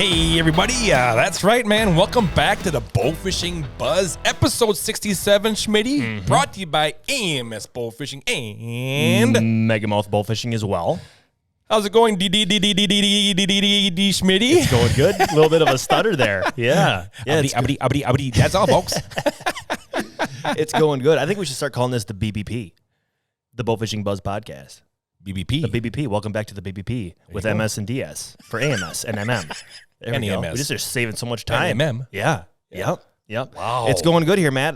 Hey everybody, that's right, man. Welcome back to the Bowfishing Buzz, episode 67, Schmitty. Brought to you by AMS Bowfishing and Megamouth Bowfishing as well. How's it going, Schmitty? It's going good. A little bit of a stutter there. Yeah. Abdi. That's all, folks. It's going good. I think we should start calling this the BBP, the Bowfishing Buzz Podcast. BBP. The BBP. Welcome back to the BBP with MS and DS for AMS and MM. There we go. We just are saving so much time. MM. Yeah. Yep. Wow. It's going good here, Matt.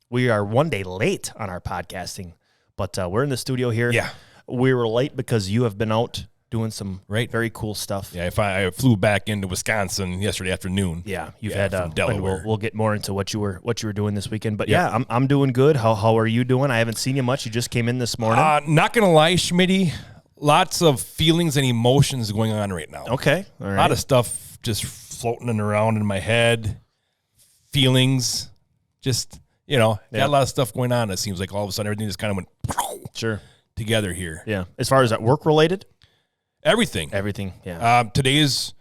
We are one day late on our podcasting, but we're in the studio here. Yeah. We were late because you have been out doing some very cool stuff. Yeah, I flew back into Wisconsin yesterday afternoon. Yeah, you've had from Delaware. We'll get more into what you were doing this weekend. But yeah, I'm doing good. How are you doing? I haven't seen you much. You just came in this morning. Not gonna lie, Schmitty, lots of feelings and emotions going on right now. Okay, all right. A lot of stuff just floating around in my head. Feelings, just got a lot of stuff going on. It seems like all of a sudden everything just kind of went together here. Yeah, as far as that work related. Everything. Yeah. Today's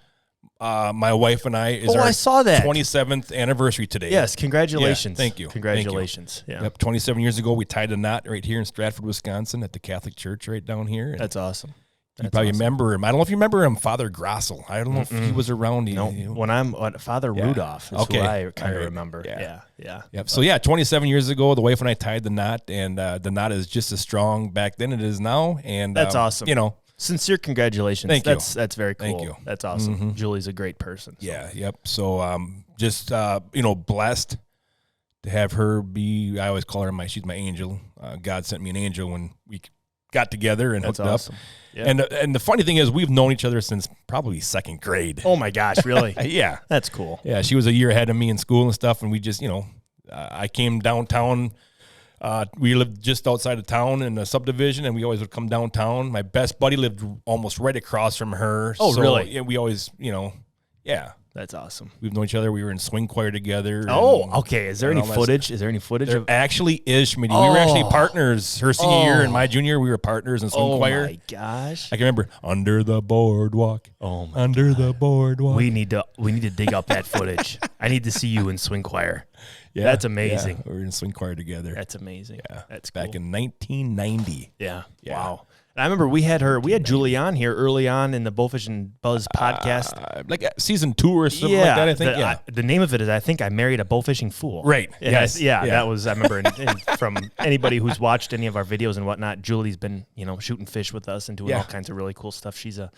my wife and I I saw that 27th anniversary today. Yes, congratulations. Yeah, thank you. Congratulations. Thank you. Yeah. Yep, 27 years ago we tied a knot right here in Stratford, Wisconsin at the Catholic Church right down here. And that's awesome. You probably remember him. I don't know if you remember him, Father Grossel. I don't know if he was around. No, when Father Rudolph is who I kind of remember. Yeah. Yep. So 27 years ago, the wife and I tied the knot, and the knot is just as strong back then as it is now. And that's awesome. Sincere congratulations. Thank you. That's very cool. Thank you. That's awesome. Julie's a great person. So. Yeah. Yep. So just blessed to have her be. I always call her she's my angel. God sent me an angel when we got together and hooked up. Yep. And the funny thing is, we've known each other since probably second grade. Oh my gosh, really? Yeah, that's cool. Yeah, she was a year ahead of me in school and stuff, and we just, I came downtown. We lived just outside of town in a subdivision, and we always would come downtown. My best buddy lived almost right across from her. Oh, really? Yeah, we always, That's awesome. We've known each other. We were in swing choir together. Oh, okay. Is there any footage? Is there any footage? There actually is, Schmitty. We were actually partners. Her senior year and my junior, we were partners in swing choir. Oh, my gosh. I can remember, under the boardwalk. Oh, my Under the boardwalk. We need to dig up that footage. I need to see you in swing choir. Yeah, that's amazing. Yeah, we were in swing choir together. That's amazing. Yeah, that's back in 1990. Yeah. Wow. And I remember we had Julie on here early on in the Bowfishing Buzz podcast. Like season 2 or something like that, I think. The name of it is, I think, I Married a Bowfishing Fool. Right. Yes. That was, I remember, from anybody who's watched any of our videos and whatnot, Julie's been, shooting fish with us and doing all kinds of really cool stuff. She's a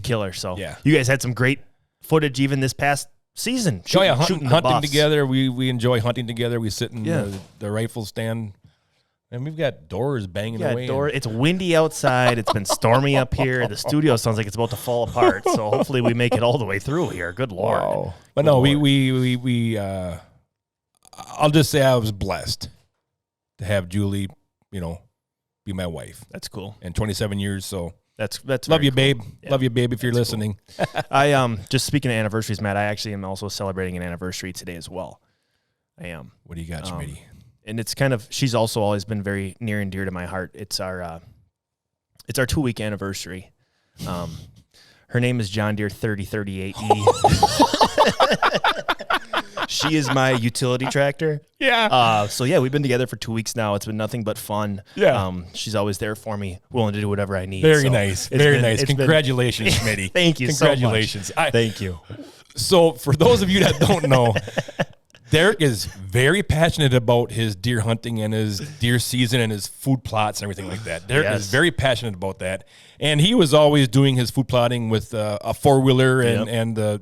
killer. So you guys had some great footage even this past season. Hunting together. We enjoy hunting together. We sit in the rifle stand. And we've got doors banging away. It's windy outside. It's been stormy up here. The studio sounds like it's about to fall apart. So hopefully we make it all the way through here. Good Lord. Wow. But no, we I'll just say I was blessed to have Julie, be my wife. That's cool. And 27 years, so that's love you, cool. babe. Yeah. Love you, babe, if you're listening. Cool. I just speaking of anniversaries, Matt, I actually am also celebrating an anniversary today as well. I am. What do you got, Schmitty? And it's she's also always been very near and dear to my heart. It's our 2-week anniversary. Her name is John Deere 3038E. She is my utility tractor. Yeah. So we've been together for 2 weeks now. It's been nothing but fun. Yeah. She's always there for me, willing to do whatever I need. Very nice. Very nice. Congratulations, Schmitty. Thank you. Congratulations. So much. Thank you. So for those of you that don't know, Derek is very passionate about his deer hunting and his deer season and his food plots and everything like that. Derek is very passionate about that. And he was always doing his food plotting with a four-wheeler and the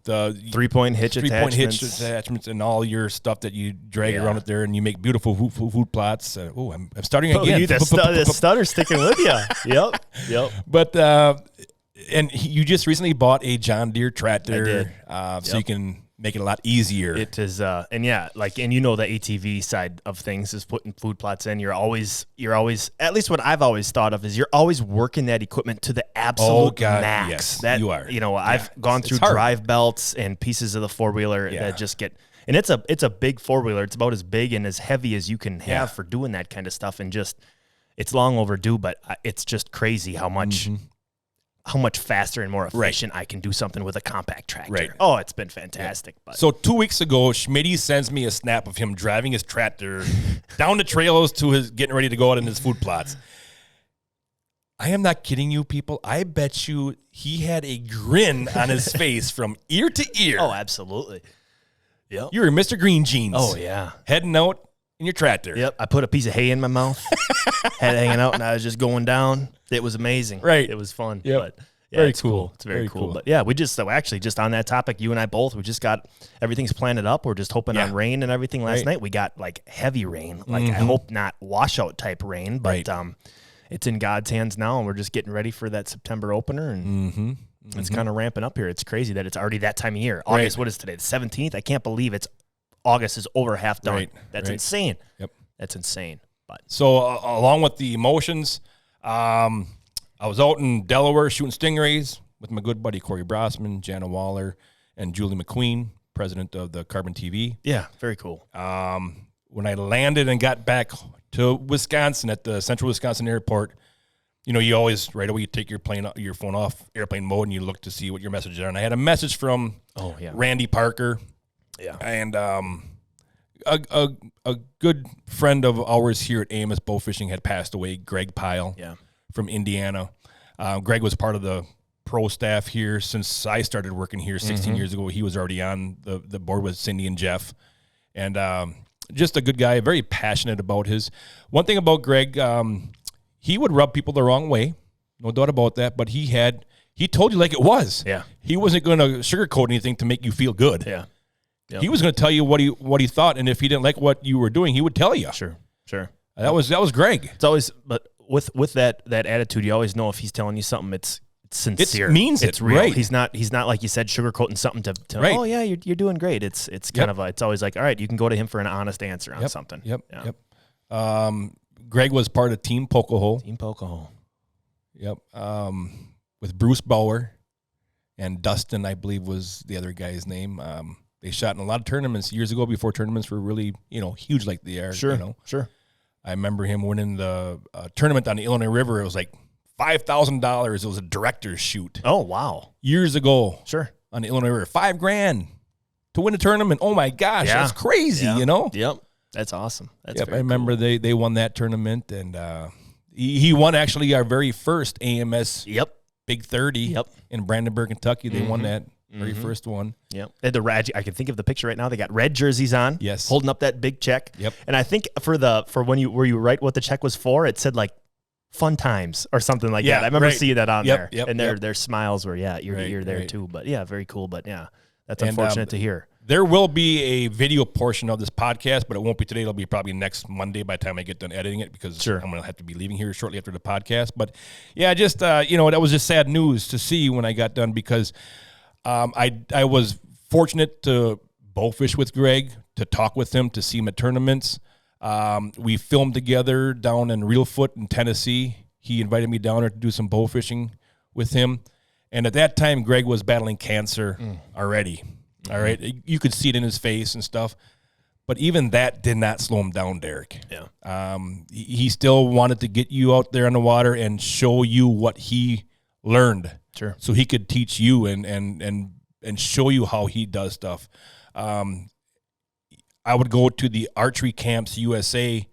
3-point hitch attachments and all your stuff that you drag around it there, and you make beautiful food plots. I'm starting again. The stutter's sticking with you. Yep. But you just recently bought a John Deere tractor, so you can make it a lot easier. It is, and the ATV side of things is putting food plots in. You're always, at least what I've always thought of is you're always working that equipment to the absolute max. Yes, that you are. I've gone through drive belts and pieces of the 4-wheeler that just get, and it's a big 4-wheeler. It's about as big and as heavy as you can have for doing that kind of stuff, and just it's long overdue. But it's just crazy how much how much faster and more efficient I can do something with a compact tractor. Right. Oh, it's been fantastic. But. So 2 weeks ago, Schmitty sends me a snap of him driving his tractor down the trails to his getting ready to go out in his food plots. I am not kidding you, people. I bet you he had a grin on his face from ear to ear. Oh, absolutely. Yep. You were Mr. Green Jeans. Oh, yeah. Heading out in your tractor. Yep. I put a piece of hay in my mouth, had it hanging out, and I was just going down. It was amazing. Right. It was fun. Yep. But yeah, very it's cool. It's very cool. But yeah, we just, so actually just on that topic, you and I both, we just got, everything's planted up. We're just hoping on rain and everything. Last night we got like heavy rain. Like I hope not washout type rain, but it's in God's hands now, and we're just getting ready for that September opener, and it's kind of ramping up here. It's crazy that it's already that time of year. August, what is today? The 17th? I can't believe it's August is over half done. That's insane. Yep. That's insane. But so along with the emotions, I was out in Delaware shooting stingrays with my good buddy Corey Brossman, Jana Waller, and Julie McQueen, president of the CarbonTV. Yeah, very cool. When I landed and got back to Wisconsin at the Central Wisconsin Airport, you know, you always right away you take your phone off airplane mode and you look to see what your messages are. And I had a message from Randy Parker, and a good friend of ours here at AMS Bowfishing had passed away, Greg Pyle, from Indiana. Greg was part of the pro staff here since I started working here 16 years ago. He was already on the board with Cindy and Jeff, and just a good guy, very passionate about his. One thing about Greg, he would rub people the wrong way, no doubt about that, but he told you like it was. Yeah. He wasn't going to sugarcoat anything to make you feel good. Yeah. Yep. He was going to tell you what he thought, and if he didn't like what you were doing, he would tell you. Sure. That was Greg. It's always, but with that attitude, you always know if he's telling you something, it's sincere. It means it's real. Right. He's not like you said, sugarcoating something to oh yeah, you're doing great. It's kind of it's always like, all right, you can go to him for an honest answer on something. Yep. Greg was part of Team Pokahole. Yep. With Bruce Bauer and Dustin, I believe was the other guy's name. They shot in a lot of tournaments years ago before tournaments were really, huge like they are. Sure. I remember him winning the tournament on the Illinois River. It was like $5,000. It was a director's shoot. Oh, wow. Years ago. Sure. On the Illinois River. $5,000 to win a tournament. Oh, my gosh. Yeah. That's crazy, Yep. That's awesome. That's I remember cool. They won that tournament, and he won actually our very first AMS Big 30 in Brandenburg, Kentucky. They won that very first one. Yep. They had the red, I can think of the picture right now. They got red jerseys on. Yes. Holding up that big check. Yep. And I think for when you write what the check was for, it said like fun times or something like that. I remember seeing that on there. Yep. And their smiles were, you're there too. But yeah, very cool. But yeah, that's unfortunate to hear. There will be a video portion of this podcast, but it won't be today. It'll be probably next Monday by the time I get done editing it, because I'm going to have to be leaving here shortly after the podcast. But yeah, just, that was just sad news to see when I got done, because I was fortunate to bowfish with Greg, to talk with him, to see him at tournaments. We filmed together down in Reelfoot in Tennessee. He invited me down there to do some bowfishing with him. And at that time, Greg was battling cancer already. All right. You could see it in his face and stuff. But even that did not slow him down, Derek. Yeah. He still wanted to get you out there on the water and show you what he learned. Sure. So he could teach you and show you how he does stuff. I would go to the archery camps USA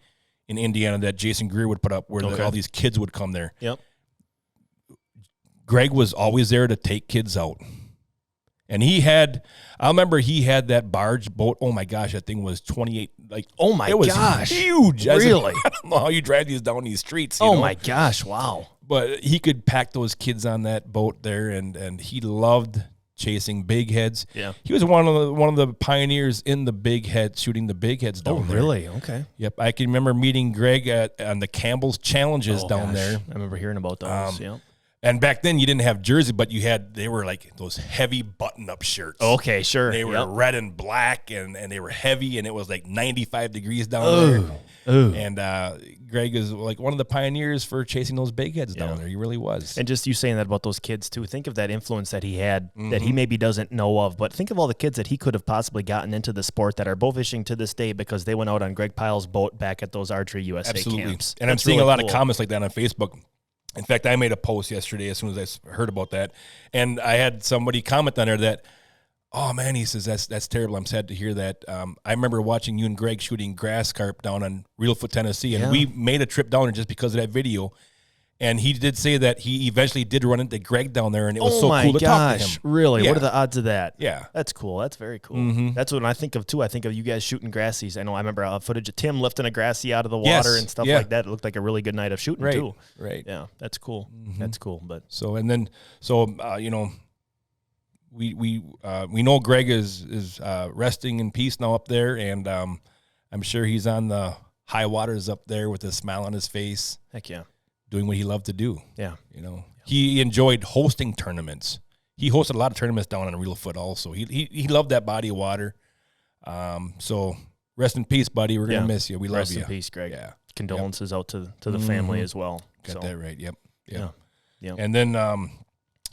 in Indiana that Jason Greer would put up, where all these kids would come there. Yep. Greg was always there to take kids out. And I remember he had that barge boat. Oh my gosh, that thing was 28. Like, oh my gosh, huge. Really? I don't know how you drive these down these streets. Oh my gosh, wow. But he could pack those kids on that boat there, and he loved chasing big heads. Yeah, he was one of the pioneers in the big head, shooting the big heads down there. Oh, really? Okay. Yep, I can remember meeting Greg on the Campbell's Challenges down there. I remember hearing about those. Yeah. And back then you didn't have jersey, but they were like those heavy button-up shirts. Okay, sure. They were red and black, and they were heavy, and it was like 95 degrees down there. Ooh. And Greg is like one of the pioneers for chasing those big heads down there. He really was. And just you saying that about those kids too, think of that influence that he had that he maybe doesn't know of, but think of all the kids that he could have possibly gotten into the sport that are bowfishing to this day because they went out on Greg Pyle's boat back at those Archery USA camps. And I'm seeing really a lot of comments like that on Facebook. In fact, I made a post yesterday as soon as I heard about that, and I had somebody comment on there that, oh man, he says that's terrible. I'm sad to hear that. I remember watching you and Greg shooting grass carp down on Reelfoot, Tennessee, and we made a trip down there just because of that video. And he did say that he eventually did run into Greg down there, and it was so cool to talk to him. Really? Yeah. What are the odds of that? Yeah. That's cool. That's very cool. That's what I think of, too. I think of you guys shooting grassies. I remember footage of Tim lifting a grassie out of the water and stuff like that. It looked like a really good night of shooting, too. Right. Yeah, that's cool. That's cool. But you know, we know Greg is resting in peace now up there, and I'm sure he's on the high waters up there with a smile on his face. Heck yeah. Doing what he loved to do. Yeah. You know, he enjoyed hosting tournaments. He hosted a lot of tournaments down on Reelfoot also. He loved that body of water. So rest in peace, buddy. We're going to miss you. We love you. Rest in peace, Greg. Yeah. Condolences out to the family as well. Got that right. Yep. Yeah. And then,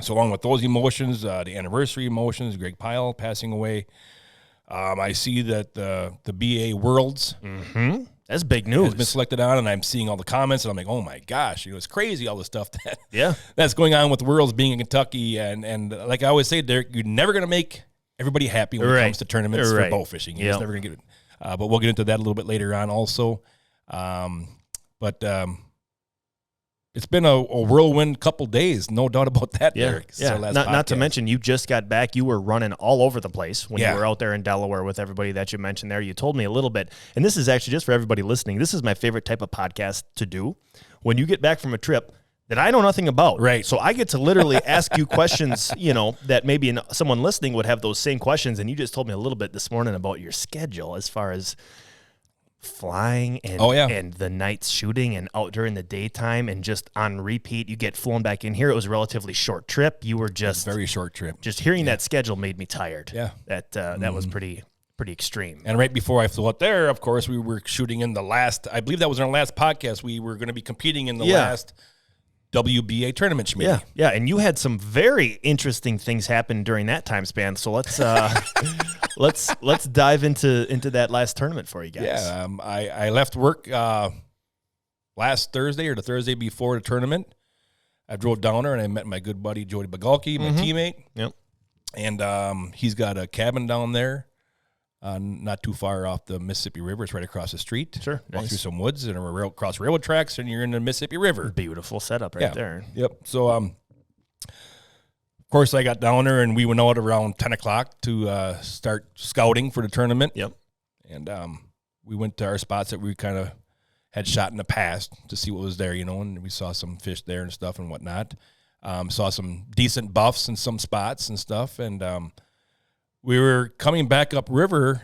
so along with those emotions, the anniversary emotions, Greg Pyle passing away. I see that the BA Worlds that's big news. Has been selected on, and I'm seeing all the comments, and I'm like, oh my gosh, it's crazy all the stuff that that's going on with Worlds being in Kentucky, and like I always say, Derek, you're never going to make everybody happy when it comes to tournaments for bow fishing. You're just never going to get it. But we'll get into that a little bit later on also. It's been a whirlwind couple days, no doubt about that, Derek. Yeah. Not to mention, you just got back. You were running all over the place when you were out there in Delaware with everybody that you mentioned there. You told me a little bit, and this is actually just for everybody listening. This is my favorite type of podcast to do. When you get back from a trip that I know nothing about. Right. So I get to literally ask you questions, that maybe someone listening would have those same questions, and you just told me a little bit this morning about your schedule as far as flying and the nights shooting and out during the daytime and just on repeat. You get flown back in here. It was a relatively short trip. You were just very short trip. Just hearing that schedule made me tired. Yeah. That was pretty extreme. And right before I flew out there, of course, we were shooting in the last, I believe that was our last podcast. We were going to be competing in the last WBA tournament, Schmitty. Yeah, and you had some very interesting things happen during that time span. So let's let's dive into that last tournament for you guys. Yeah, I left work last Thursday or the Thursday before the tournament. I drove down there and I met my good buddy Jody Bagalki, my teammate. Yep. And he's got a cabin down there, not too far off the Mississippi River. It's right across the street. Sure. Walk through some woods and across railroad tracks, and you're in the Mississippi River. Beautiful setup right there. Yep. So, of course, I got down there, and we went out around 10 o'clock to start scouting for the tournament. Yep. And we went to our spots that we kind of had shot in the past to see what was there, and we saw some fish there and stuff and whatnot. Saw some decent buffs in some spots and stuff, and we were coming back upriver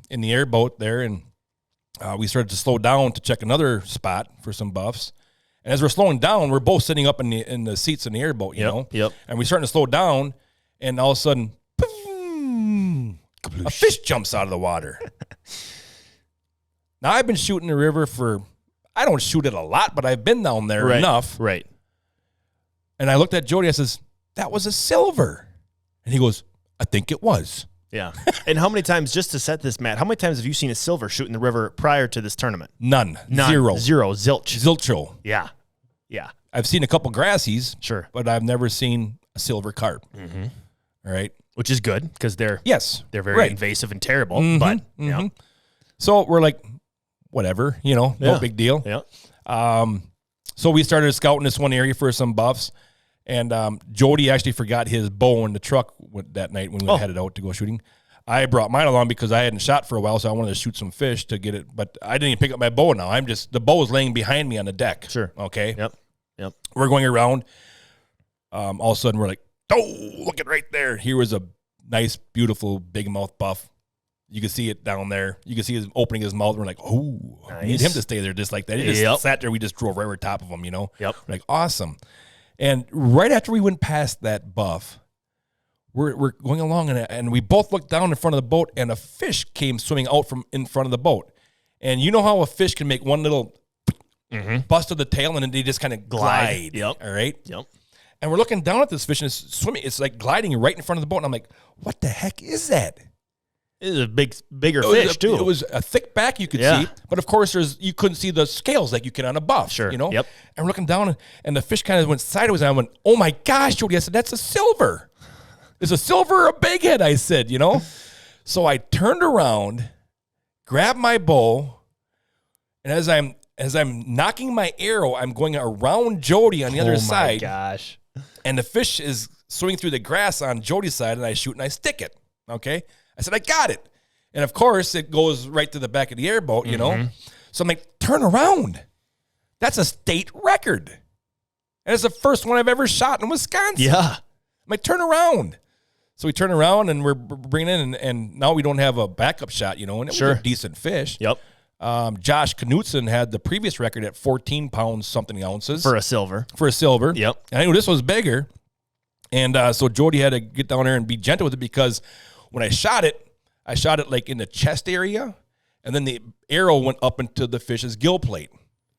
in the airboat there, and we started to slow down to check another spot for some buffs. And as we're slowing down, we're both sitting up in the seats in the airboat, you know? Yep. And we're starting to slow down, and all of a sudden, boom, a fish jumps out of the water. Now, I've been shooting the river I don't shoot it a lot, but I've been down there enough. Right. And I looked at Jody, I says, that was a silver. And he goes, I think it was. Yeah. And how many times, just to set this, Matt, how many times have you seen a silver shoot in the river prior to this tournament? None. Zero. Zilch. Zilcho. Yeah. Yeah. I've seen a couple grassies. Sure. But I've never seen a silver carp. Mm-hmm. All right. Which is good because they're very invasive and terrible. Mm-hmm. But yeah. So we're like, whatever, no big deal. Yeah. So we started scouting this one area for some buffs. And Jody actually forgot his bow in the truck that night when we headed out to go shooting. I brought mine along because I hadn't shot for a while, so I wanted to shoot some fish to get it. But I didn't even pick up my bow now. The bow is laying behind me on the deck. Sure. Okay? Yep. We're going around. All of a sudden, we're like, oh, look at right there. Here was a nice, beautiful, big mouth buff. You can see it down there. You can see him opening his mouth. We're like, oh, nice. I need him to stay there just like that. He just sat there. We just drove right over top of him, Yep. We're like, awesome. And right after we went past that buff, we're going along, and we both looked down in front of the boat, and a fish came swimming out from in front of the boat. And you know how a fish can make one little bust of the tail, and then they just kind of glide. Yep. All right? Yep. And we're looking down at this fish, and it's swimming. It's like gliding right in front of the boat. And I'm like, what the heck is that? It was a bigger fish too. It was a thick back you could see, but of course you couldn't see the scales like you can on a buff. Sure. You know. Yep. And we're looking down, and the fish kind of went sideways. And I went, "Oh my gosh, Jody!" I said, "That's a silver. Is a silver or a big head?" I said, you know. So I turned around, grabbed my bow, and as I'm knocking my arrow, I'm going around Jody on the other side. Oh my gosh! And the fish is swimming through the grass on Jody's side, and I shoot and I stick it. Okay. I said, I got it. And of course, it goes right to the back of the airboat, you know? So I'm like, turn around. That's a state record. And it's the first one I've ever shot in Wisconsin. Yeah. I'm like, turn around. So we turn around, and we're bringing in, and now we don't have a backup shot, you know? And it was a decent fish. Yep. Josh Knutson had the previous record at 14 pounds something ounces. For a silver. Yep. And I knew this was bigger. And so Jody had to get down there and be gentle with it, because when I shot it like in the chest area, and then the arrow went up into the fish's gill plate.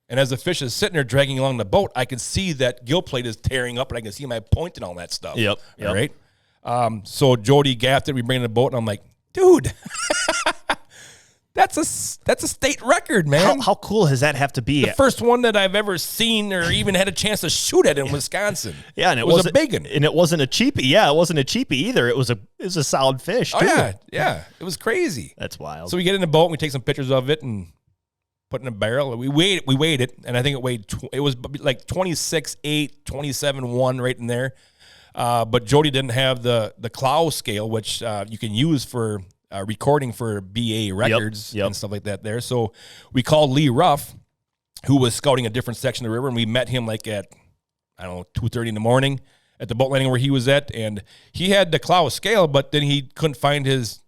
And as the fish is sitting there dragging along the boat, I can see that gill plate is tearing up, and I can see my point and all that stuff. Yep. All right. So Jody gaffed it. We bring in the boat, and I'm like, dude, that's a state record, man. How cool does that have to be? The first one that I've ever seen or even had a chance to shoot at in Wisconsin. Yeah, and it was a big one. And it wasn't a cheapie. Yeah, it wasn't a cheapie either. It was a solid fish, too. Oh, yeah. It was crazy. That's wild. So we get in the boat, and we take some pictures of it and put it in a barrel. We weighed it, and I think it was like 26.8, 27.1 right in there. But Jody didn't have the Clow scale, which you can use for recording for BA records and stuff like that there. So we called Lee Ruff, who was scouting a different section of the river, and we met him like at, 2:30 in the morning at the boat landing where he was at, and he had the Clow scale, but then he couldn't find his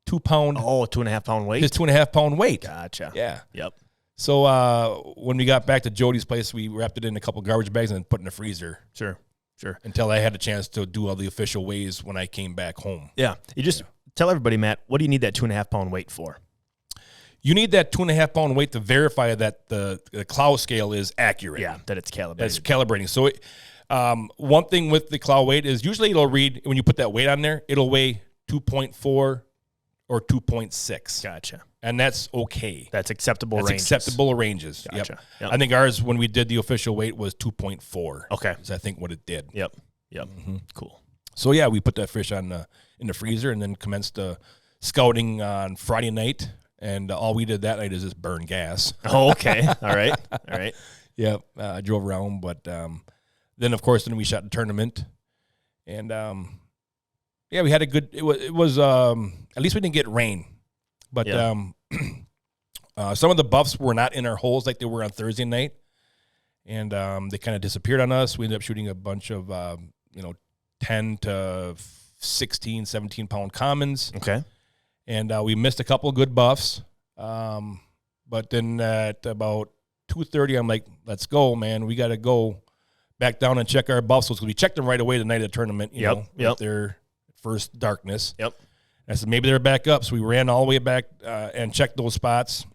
2 pound. Oh, 2.5 pound weight? His 2.5 pound weight. Gotcha. Yeah. Yep. So when we got back to Jody's place, we wrapped it in a couple garbage bags and then put it in the freezer. Sure. Until I had a chance to do all the official weighs when I came back home. Yeah. You just tell everybody, Matt, what do you need that 2.5 pound weight for? You need that 2.5 pound weight to verify that the Clow scale is accurate. Yeah, that it's calibrated. That's calibrating. So one thing with the Clow weight is usually it'll read, when you put that weight on there, it'll weigh 2.4 or 2.6. Gotcha. And that's okay. That's acceptable ranges. Acceptable ranges. Gotcha. Yep. I think ours, when we did the official weight, was 2.4. Okay. Is I think what it did. Yep. Mm-hmm. Cool. So, yeah, we put that fish in the freezer and then commenced scouting on Friday night. And all we did that night is just burn gas. Oh, okay. All right. Yep. I drove around. But then, of course, we shot the tournament. And, we had a good – it was at least we didn't get rain. But some of the buffs were not in our holes like they were on Thursday night. And they kind of disappeared on us. We ended up shooting a bunch of, 10 to 16, 17-pound commons. Okay. And we missed a couple of good buffs. But then at about 2:30, I'm like, let's go, man. We got to go back down and check our buffs. Because we checked them right away the night of the tournament, with their first darkness. Yep. I said, maybe they're back up. So we ran all the way back and checked those spots.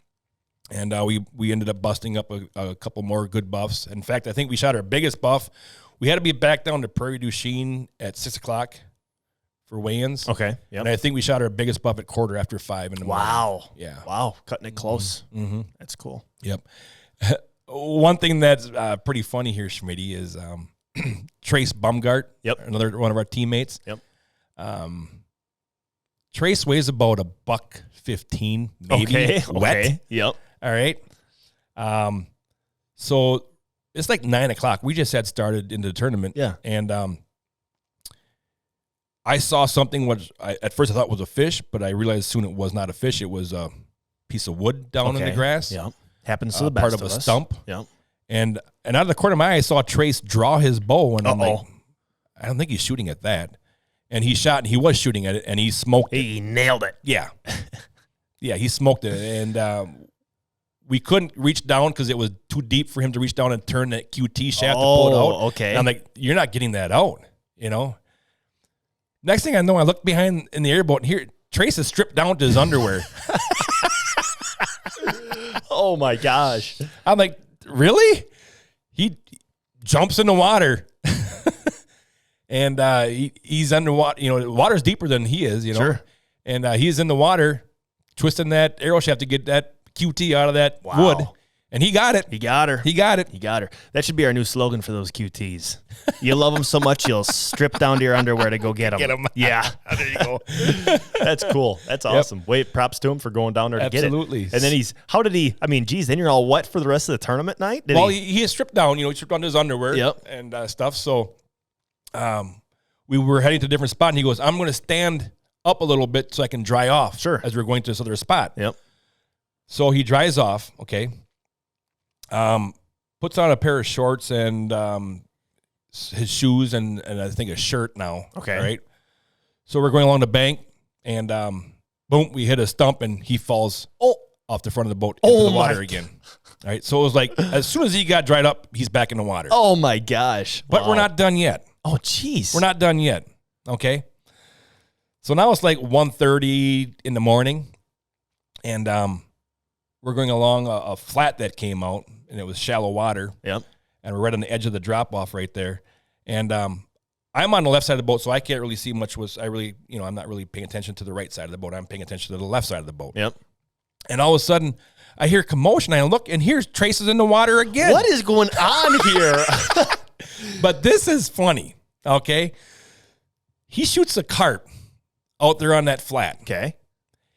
And we ended up busting up a couple more good buffs. In fact, I think we shot our biggest buff. We had to be back down to Prairie du Chien at 6 o'clock for weigh-ins. Okay. Yep. And I think we shot our biggest buff at 5:15 in the morning. Wow. Yeah. Wow. Cutting it close. Mm-hmm. That's cool. Yep. One thing that's pretty funny here, Schmitty, is Trace Bumgart. Yep. Another one of our teammates. Yep. Trace weighs about $115, maybe. Okay. Wet. Okay. Yep. All right. So it's like 9 o'clock. We just had started into the tournament. Yeah. And I saw something which at first I thought was a fish, but I realized soon it was not a fish. It was a piece of wood down in the grass. Yeah. Happens to the best part of a stump. Yeah. And out of the corner of my eye, I saw Trace draw his bow, and I'm like, I don't think he's shooting at that. And he shot, and he was shooting at it, and he smoked it. He nailed it. Yeah. Yeah, he smoked it. And we couldn't reach down because it was too deep for him to reach down and turn that QT shaft to pull it out. Okay. And I'm like, you're not getting that out, Next thing I know, I look behind in the airboat, and here, Trace is stripped down to his underwear. Oh, my gosh. I'm like, really? He jumps in the water. And he's underwater. The water's deeper than he is, Sure. and he's in the water twisting that arrow shaft to get that QT out of that wood. And he got it. He got her. He got it. He got her. That should be our new slogan for those QTs. You love them so much, you'll strip down to your underwear to go get them. Get them. Yeah. There you go. That's cool. That's awesome. Yep. Wait, props to him for going down there to get it. Absolutely. And then then you're all wet for the rest of the tournament night? He stripped down, he stripped down his underwear and stuff. So we were heading to a different spot, and he goes, I'm going to stand up a little bit so I can dry off as we're going to this other spot. Yep. So he dries off, okay. Puts on a pair of shorts and his shoes and I think a shirt now. Okay. Right. So we're going along the bank and boom, we hit a stump and he falls off the front of the boat into the water again. All right. So it was like as soon as he got dried up, he's back in the water. Oh my gosh. But we're not done yet. Oh geez. We're not done yet. Okay. So now it's like 1:30 in the morning and we're going along a flat that came out, and it was shallow water. Yep. And we're right on the edge of the drop-off right there. And I'm on the left side of the boat, so I can't really see much. I'm not really paying attention to the right side of the boat. I'm paying attention to the left side of the boat. Yep. And all of a sudden, I hear commotion. I look, and here's traces in the water again. What is going on here? But this is funny, okay? He shoots a carp out there on that flat. Okay.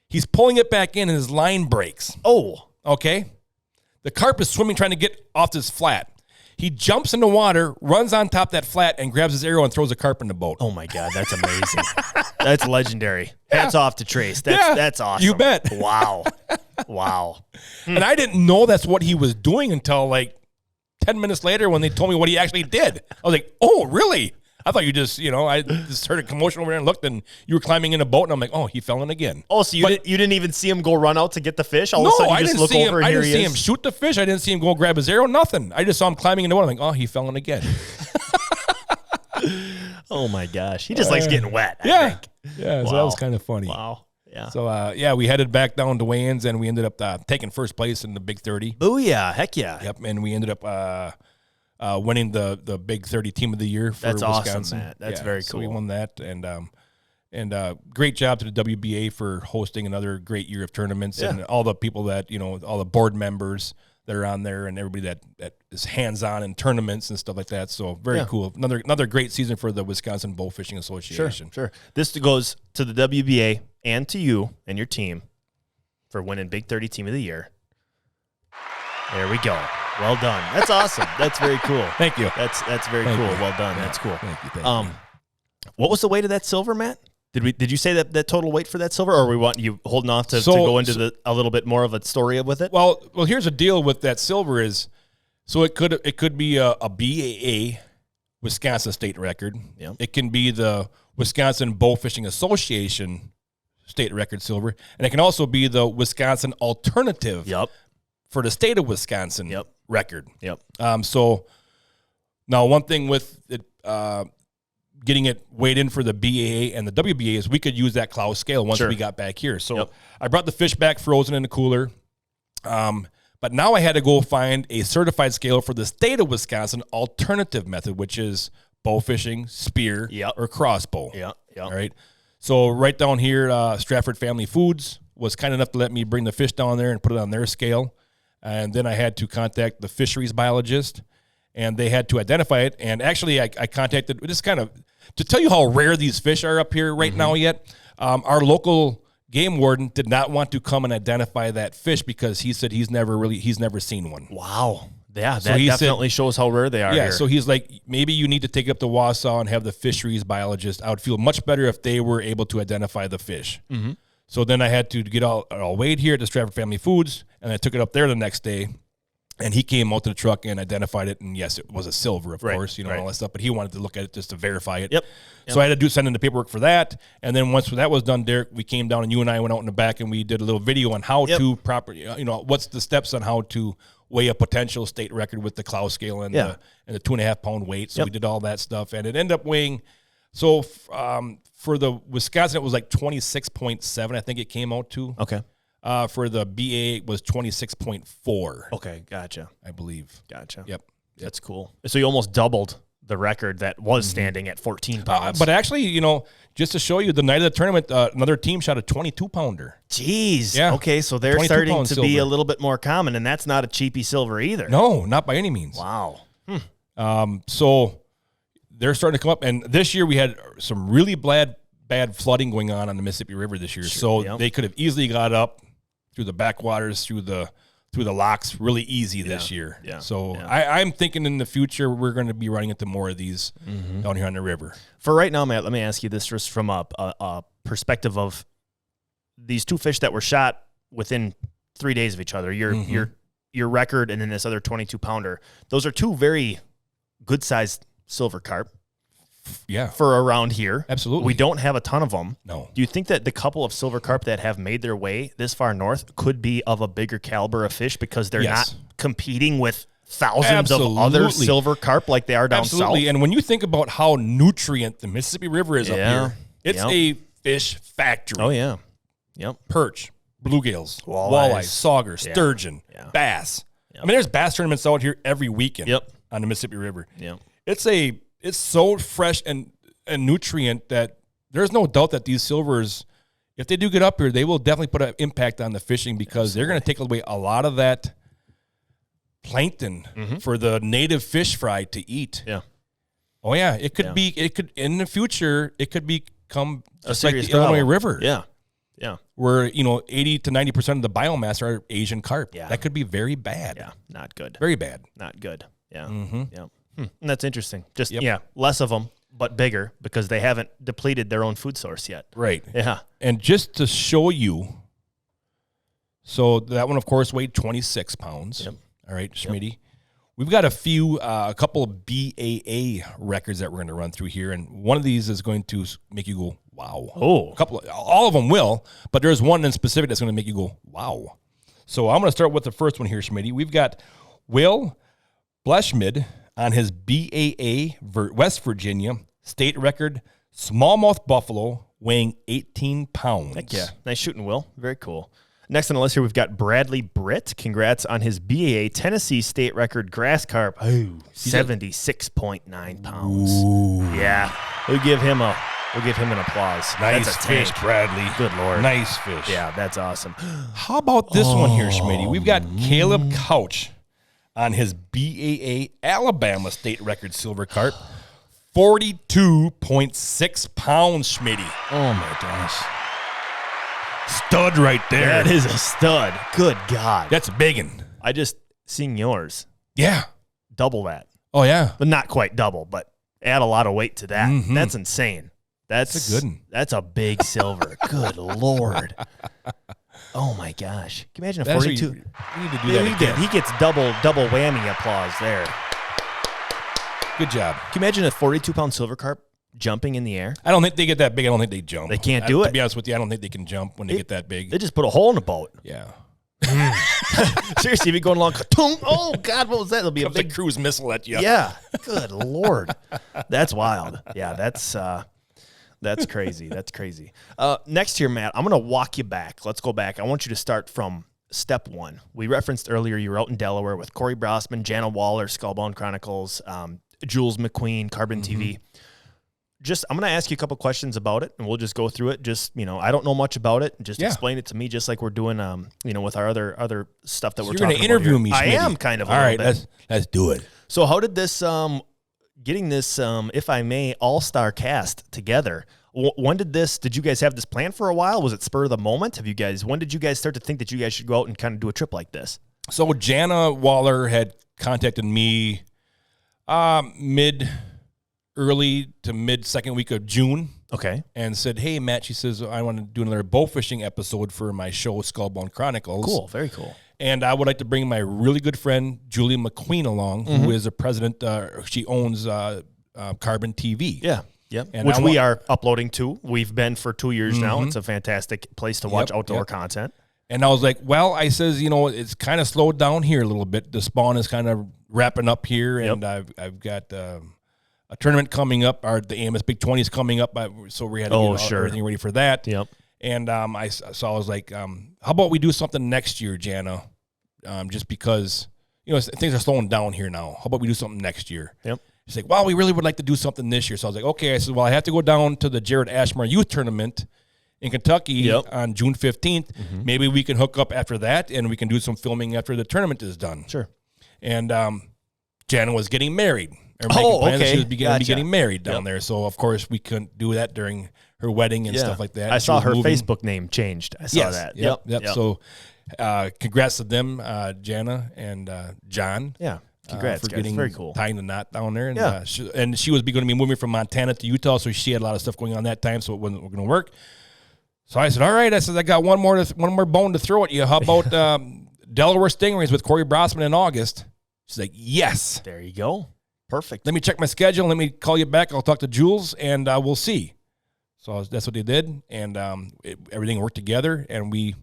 He's pulling it back in, and his line breaks. Oh. Okay? The carp is swimming, trying to get off this flat. He jumps in the water, runs on top of that flat, and grabs his arrow and throws a carp in the boat. Oh, my God. That's amazing. That's legendary. Hats off to Trace. That's awesome. You bet. Wow. Wow. And I didn't know that's what he was doing until like 10 minutes later when they told me what he actually did. I was like, oh, really? I thought you just, I just heard a commotion over there and looked, and you were climbing in a boat, and I'm like, oh, he fell in again. Oh, so you didn't even see him go run out to get the fish? All of a sudden you just look over and here he is? I didn't see him shoot the fish. I didn't see him go grab his arrow, nothing. I just saw him climbing in the water. I'm like, oh, he fell in again. Oh, my gosh. He just likes getting wet, I think. Yeah, so that was kind of funny. Wow. Yeah. So, we headed back down to weigh-ins, and we ended up taking first place in the Big 30. Booyah. Heck yeah. Yep, and we ended up winning the Big 30 Team of the Year for Wisconsin. Awesome, Matt. That's very cool. So we won that, and great job to the WBA for hosting another great year of tournaments, and all the people that all the board members that are on there, and everybody that is hands-on in tournaments and stuff like that. So very cool. Another great season for the Wisconsin Bowfishing Association. Sure. This goes to the WBA and to you and your team for winning Big 30 Team of the Year. There we go. Well done. That's awesome. That's very cool. Thank you. That's very cool. You. Well done. Yeah. That's cool. Thank you. What was the weight of that silver, Matt? Did you say that total weight for that silver, or we want you holding off to go into a little bit more of a story with it? Well, here's the deal with that silver is, so it could be a BAA Wisconsin state record. Yeah. It can be the Wisconsin Bowfishing Association state record silver, and it can also be the Wisconsin alternative. Yep. For the state of Wisconsin record. Yep. So now one thing with it, getting it weighed in for the BAA and the WBA is we could use that Klaus scale once we got back here. So I brought the fish back frozen in the cooler. But now I had to go find a certified scale for the state of Wisconsin alternative method, which is bow fishing, spear, or crossbow. Yeah. All right. So right down here, Stratford Family Foods was kind enough to let me bring the fish down there and put it on their scale. And then I had to contact the fisheries biologist, and they had to identify it. And actually, I contacted, just kind of, to tell you how rare these fish are up here right now yet, our local game warden did not want to come and identify that fish because he said he's never seen one. Wow. Yeah, so that definitely shows how rare they are here. So he's like, maybe you need to take it up to Wausau and have the fisheries biologist. I would feel much better if they were able to identify the fish. Mm-hmm. So then I had to get all weighed here at the Stratford Family Foods, and I took it up there the next day, and he came out to the truck and identified it, and yes, it was a silver, of course, and all that stuff, but he wanted to look at it just to verify it. Yep. So I had to send in the paperwork for that, and then once that was done, Derek, we came down, and you and I went out in the back, and we did a little video on how to properly, what's the steps on how to weigh a potential state record with the Klaus scale and the 2.5 pound weight. So we did all that stuff, and it ended up weighing. So for the Wisconsin, it was like 26.7, I think it came out to. Okay. For the BA, it was 26.4. Okay, gotcha. I believe. Gotcha. Yep. That's cool. So you almost doubled the record that was standing at 14 pounds. But actually, you know, just to show you, the night of the tournament, another team shot a 22-pounder. Jeez. Yeah. Okay, so they're starting to be a little bit more common, and that's not a cheapy silver either. No, not by any means. Wow. So they're starting to come up, and this year we had some really bad flooding going on the Mississippi River this year. Sure, so they could have easily got up through the backwaters, through the locks really easy this year. Yeah. So I'm thinking in the future we're going to be running into more of these down here on the river. For right now, Matt, let me ask you this just from a perspective of these two fish that were shot within 3 days of each other, your record and then this other 22-pounder. Those are two very good-sized silver carp. Yeah. For around here. Absolutely. We don't have a ton of them. No. Do you think that the couple of silver carp that have made their way this far north could be of a bigger caliber of fish because they're not competing with thousands of other silver carp like they are down south? And when you think about how nutrient the Mississippi River is up here, it's a fish factory. Oh, yeah. Yep. Perch, bluegills, walleyes, sauger, sturgeon, bass. I mean, there's bass tournaments out here every weekend on the Mississippi River. Yep. It's so fresh and nutrient that there's no doubt that these silvers, if they do get up here, they will definitely put an impact on the fishing because they're going to take away a lot of that plankton for the native fish fry to eat. Yeah. Oh yeah, it could in the future it could become just like the Illinois River. Yeah. Yeah. Where 80 to 90% of the biomass are Asian carp. Yeah. That could be very bad. Yeah. Not good. Very bad. Not good. Yeah. Yeah. And that's interesting. Just, less of them, but bigger because they haven't depleted their own food source yet. Right. Yeah. And just to show you, so that one, of course, weighed 26 pounds. Yep. All right, Schmitty. Yep. We've got a couple of BAA records that we're going to run through here, and one of these is going to make you go, wow. Oh. All of them will, but there's one in specific that's going to make you go, wow. So I'm going to start with the first one here, Schmitty. We've got Will Bleshmid on his BAA West Virginia state record smallmouth buffalo weighing 18 pounds. Heck yeah. Nice shooting, Will. Very cool. Next on the list here, we've got Bradley Britt. Congrats on his BAA Tennessee state record grass carp. 76.9 pounds. Ooh. Yeah. We'll give him an applause. Nice fish, Bradley. Good Lord. Nice fish. Yeah, that's awesome. How about this one here, Schmitty? We've got Caleb Couch on his BAA Alabama state record silver carp, 42.6 pounds, Schmitty. Oh, my gosh. Stud right there. That is a stud. Good God. That's a biggin'. I just seen yours. Yeah. Double that. Oh, yeah. But not quite double, but add a lot of weight to that. That's insane. That's a good one. That's a big silver. Good Lord. Oh, my gosh. Can you imagine a 42? We need to do that again. He gets double whammy applause there. Good job. Can you imagine a 42-pound silver carp jumping in the air? I don't think they get that big. I don't think they jump. They can't do it. To be honest with you, I don't think they can jump when they get that big. They just put a hole in the boat. Yeah. Seriously, if you're going along, oh, God, what was that? It'll be a big cruise missile at you. Yeah. Good Lord. That's wild. Yeah, that's crazy. That's crazy. Next here, Matt, I'm going to walk you back. Let's go back. I want you to start from step one. We referenced earlier you were out in Delaware with Corey Brossman, Jana Waller, Bound Chronicles, Julie McQueen, CarbonTV. I'm going to ask you a couple questions about it, and we'll just go through it. I don't know much about it. Just explain it to me, just like we're doing, with our other stuff that we're talking about. You're going to interview me, Schmitty. I am kind of. All right, let's do it. So how did this, getting this, if I may, all-star cast together? When did you guys have this plan for a while? Was it spur of the moment? When did you guys start to think that you guys should go out and kind of do a trip like this? So Jana Waller had contacted me early to mid second week of June. Okay. And said, hey, Matt, she says, I want to do another bowfishing episode for my show, Bound Chronicles. Cool. Very cool. And I would like to bring my really good friend, Julie McQueen, along, who is a president. She owns CarbonTV. Yeah. Yep. And which we are uploading to. We've been for 2 years now. It's a fantastic place to watch outdoor content. And I was like, well, I says, it's kind of slowed down here a little bit. The spawn is kind of wrapping up here. And I've got a tournament coming up. The AMS Big 20 is coming up. So we had to get everything ready for that. Yep. And I was like, how about we do something next year, Jana? Just because, things are slowing down here now. How about we do something next year? Yep. She's like, well, we really would like to do something this year. So I was like, okay. I said, well, I have to go down to the Jared Ashmore Youth Tournament in Kentucky on June 15th. Maybe we can hook up after that, and we can do some filming after the tournament is done. Sure. And Jana was getting married. She was beginning to be getting married down there. So, of course, we couldn't do that during her wedding and stuff like that. I saw her Facebook name changed. I saw that. Yep. So, congrats to them, Jana and John. Yeah. Congrats, for guys. getting Very cool. tying the knot down there. And, she was going to be moving from Montana to Utah, so she had a lot of stuff going on that time, so it wasn't going to work. So I said, all right. I said, I got one more bone to throw at you. How about Delaware Stingrays with Corey Brossman in August? She's like, yes. There you go. Perfect. Let me check my schedule. Let me call you back. I'll talk to Jules, and we'll see. So that's what they did, and everything worked together, and we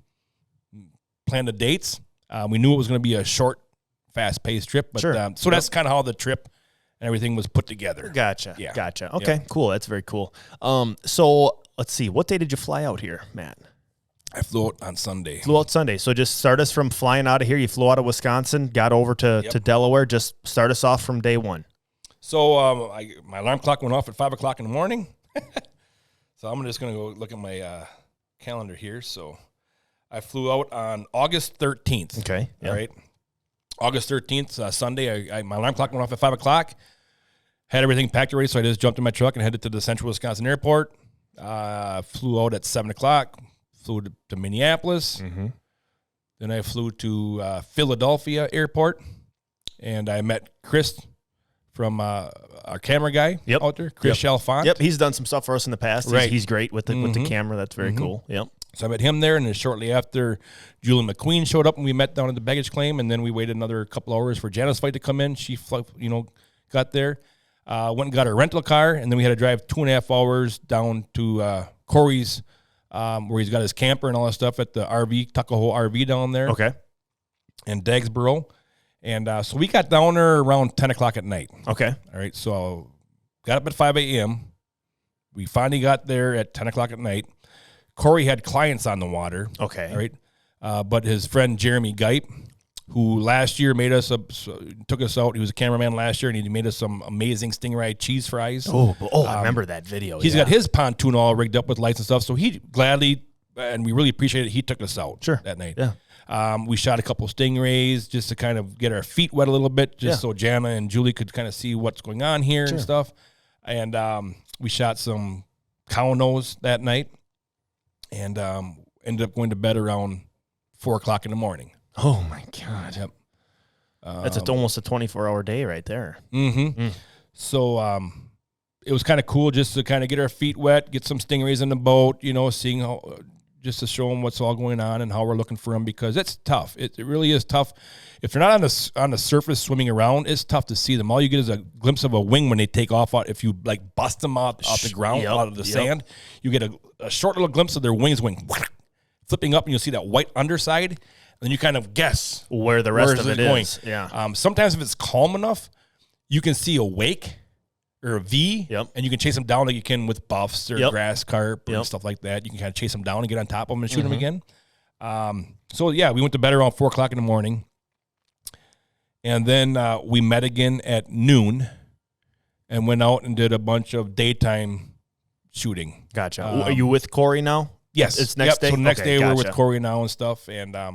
planned the dates. We knew it was going to be a short, fast-paced trip, but so that's kind of how the trip and everything was put together. Gotcha. Yeah. Gotcha. Okay, cool. That's very cool. So let's see. What day did you fly out here, Matt? I flew out on Sunday. So just start us from flying out of here. You flew out of Wisconsin, got over to Delaware. Just start us off from day one. So my alarm clock went off at 5 o'clock in the morning. So I'm just going to go look at my calendar here. So I flew out on August 13th. Okay. All right. August 13th, Sunday, my alarm clock went off at 5 o'clock. Had everything packed already, so I just jumped in my truck and headed to the Central Wisconsin Airport. Flew out at 7 o'clock, flew to Minneapolis. Then I flew to Philadelphia Airport, and I met Chris from our camera guy out there, Chris Chalfant. Yep, he's done some stuff for us in the past. He's great with the camera. That's very cool. Yep. So I met him there, and then shortly after, Julie McQueen showed up, and we met down at the baggage claim, and then we waited another couple hours for Jana's flight to come in. She, got there, went and got her rental car, and then we had to drive 2.5 hours down to Corey's, where he's got his camper and all that stuff at the Tuckahoe RV down there. Okay. In Dagsboro. And so we got down there around 10 o'clock at night. Okay. All right, so got up at 5 a.m. We finally got there at 10 o'clock at night. Corey had clients on the water. Okay. All right. But his friend Jeremy Geip, who last year took us out. He was a cameraman last year, and he made us some amazing Stingray cheese fries. I remember that video. He's got his pontoon all rigged up with lights and stuff, so he gladly, and we really appreciate it, he took us out that night. Yeah. We shot a couple Stingrays just to kind of get our feet wet a little bit, so Jana and Julie could kind of see what's going on here and stuff. And we shot some cow nose that night. And ended up going to bed around 4 o'clock in the morning. Oh, my God. Yep. That's almost a 24-hour day right there. So it was kind of cool just to kind of get our feet wet, get some stingrays in the boat, seeing how, just to show them what's all going on and how we're looking for them, because it's tough. It really is tough. If they're not on the surface swimming around, it's tough to see them. All you get is a glimpse of a wing when they take off. If you bust them off the ground, out of the sand, you get a short little glimpse of their wings going flipping up, and you'll see that white underside. And then you kind of guess where the rest of it is. Yeah. Sometimes if it's calm enough, you can see a wake or a V, and you can chase them down like you can with buffs or grass carp and stuff like that. You can kind of chase them down and get on top of them and shoot them again. So we went to bed around 4 o'clock in the morning. And then we met again at noon and went out and did a bunch of daytime shooting. Gotcha. Are you with Corey now? Yes. It's next day? So next day we're with Corey now and stuff. And like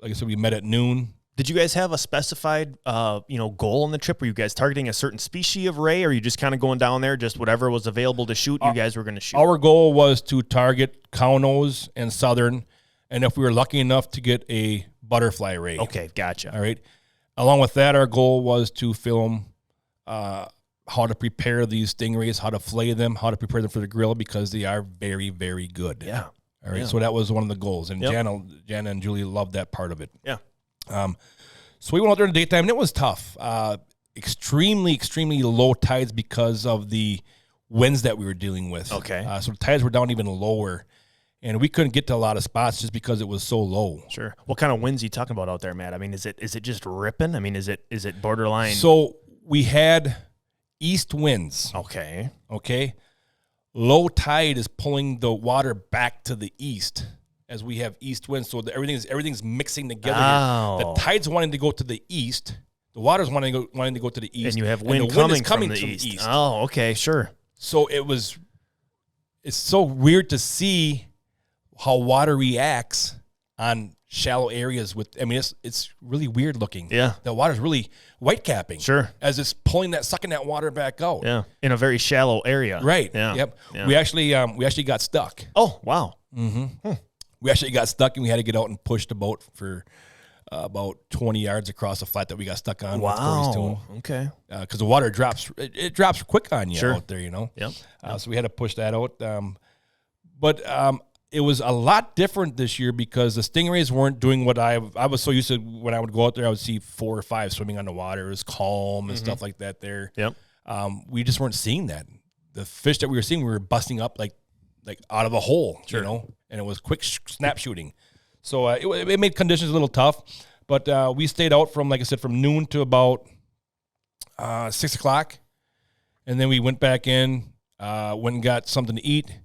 I said, we met at noon. Did you guys have a specified goal on the trip? Were you guys targeting a certain species of ray, or are you just kind of going down there, just whatever was available to shoot, you guys were going to shoot? Our goal was to target cow nose and southern, and if we were lucky enough to get a butterfly ray. Okay, gotcha. All right. Along with that, our goal was to film how to prepare these stingrays, how to fillet them, how to prepare them for the grill, because they are very, very good. Yeah. All right. Yeah. So that was one of the goals, and Jana and Julie loved that part of it. Yeah. So we went out there in the daytime, and it was tough. Extremely, extremely low tides because of the winds that we were dealing with. Okay. So the tides were down even lower. And we couldn't get to a lot of spots just because it was so low. Sure. What kind of winds are you talking about out there, Matt? I mean, is it just ripping? I mean, is it borderline? So we had east winds. Okay. Low tide is pulling the water back to the east as we have east winds. So everything's mixing together. Oh. The tide's wanting to go to the east the water's wanting to go to the east. And you have wind coming from the east. Oh, okay, sure. So it's so weird to see how water reacts on shallow areas it's really weird looking. Yeah. The water's really white capping. Sure. As it's sucking that water back out. Yeah. In a very shallow area. Right. Yeah. Yep. Yeah. We actually got stuck. Oh, wow. Mm-hmm. We actually got stuck and we had to get out and push the boat for about 20 yards across the flat that we got stuck on. Wow. Okay. Because the water drops, it drops quick on you out there, Yep. So we had to push that out. But it was a lot different this year because the stingrays weren't doing what I was so used to. When I would go out there, I would see 4 or 5 swimming on the water. It was calm and stuff like that there. Yep. We just weren't seeing that. The fish that we were seeing, we were busting up like out of a hole, and it was quick snap shooting. So it made conditions a little tough, but we stayed out from, like I said, from noon to about 6 o'clock, and then we went back in, went and got something to eat,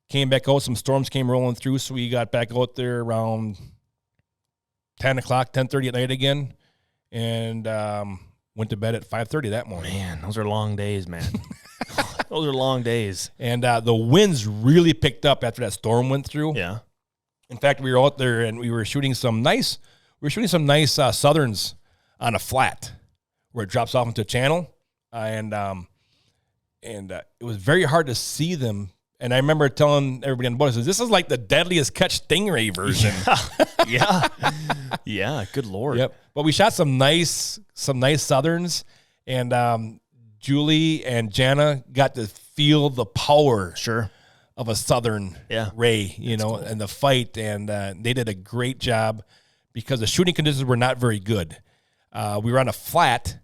came back out. Some storms came rolling through, so we got back out there around 10 o'clock, 10:30 at night again, and went to bed at 5:30 that morning. Man, those are long days, man. Those are long days. And the winds really picked up after that storm went through. Yeah. In fact, we were out there and we were shooting some nice southerns on a flat where it drops off into a channel, and it was very hard to see them. And I remember telling everybody on the boat, I said, "This is like the deadliest catch stingray version." Yeah. Yeah. Good Lord. Yep. But we shot some nice southerns, and Julie and Jana got to feel the power. Sure. Of a southern ray, cool. And the fight, and they did a great job because the shooting conditions were not very good. We were on a flat,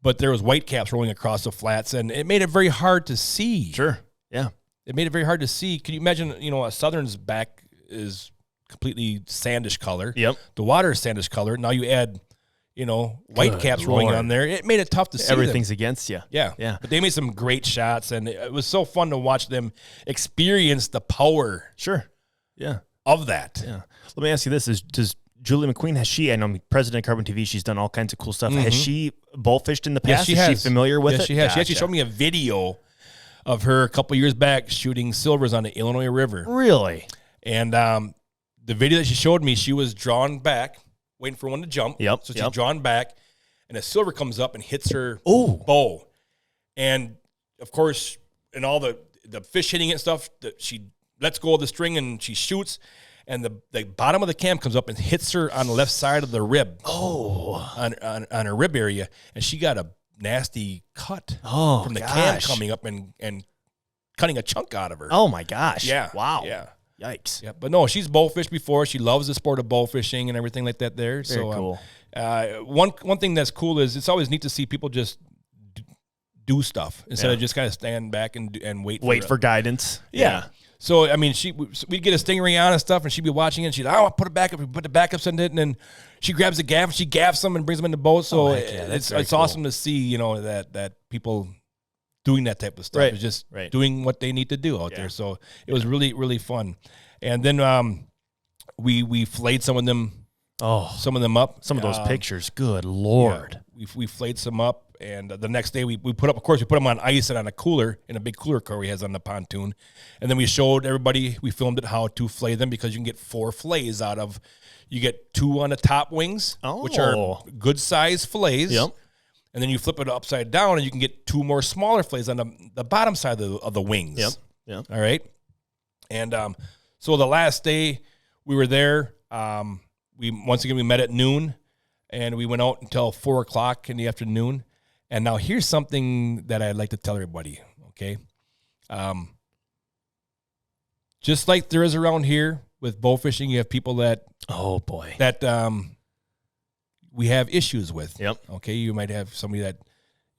but there was white caps rolling across the flats, and it made it very hard to see. Sure, yeah. It made it very hard to see. Can you imagine, a southern's back is completely sandish color. Yep. The water is sandish color. Now you add, white Good caps Lord. rolling on there. It made it tough to see. Everything's against you. Yeah. Yeah. But they made some great shots, and it was so fun to watch them experience the power. Sure. Yeah. Of that. Yeah. Let me ask you this. Does Julie McQueen, I know president of CarbonTV, she's done all kinds of cool stuff. Mm-hmm. Has she bullfished in the past? Yes, she has. Is she familiar with it? She has. Gotcha. She actually showed me a video of her a couple years back shooting silvers on the Illinois River. Really? And the video that she showed me, she was drawn back, waiting for one to jump. Yep. So she's drawn back, and a silver comes up and hits her bow. And, of course, and all the fish hitting it and stuff, she lets go of the string and she shoots, and the bottom of the cam comes up and hits her on the left side of the rib. Oh. On her rib area. And she got a nasty cut from the cam coming up and cutting a chunk out of her. Oh, my gosh. Yeah. Wow. Yeah. Yikes. Yeah, but no, she's bowfished before. She loves the sport of bowfishing and everything like that there. Very cool. One thing that's cool is it's always neat to see people just do stuff instead of just kind of stand back and wait for guidance. Yeah. So, I mean, we'd get a stingray on and stuff, and she'd be watching it, and she'd, I'll put it back up. We put the backups in it, and then she grabs the gaff, and she gaffs them and brings them in the boat. So it's cool. Awesome to see, that people doing that type of stuff. Right. It's just doing what they need to do out there. So it was really, really fun. And then we flayed some of them up. Some of those pictures. Good Lord. Yeah, we flayed some up. And the next day we put them on ice and on a cooler, in a big cooler Corey has on the pontoon. And then we showed everybody, we filmed it, how to flay them, because you can get 4 flays out of, you get 2 on the top wings, which are good size flays. Yep. And then you flip it upside down and you can get 2 more smaller flays on the bottom side of the wings. Yep. Yep. All right. And so the last day we were there, we met at noon, and we went out until 4 o'clock in the afternoon. And now here's something that I'd like to tell everybody, okay? Just like there is around here with bowfishing, you have people that we have issues with. Yep. Okay, you might have somebody that,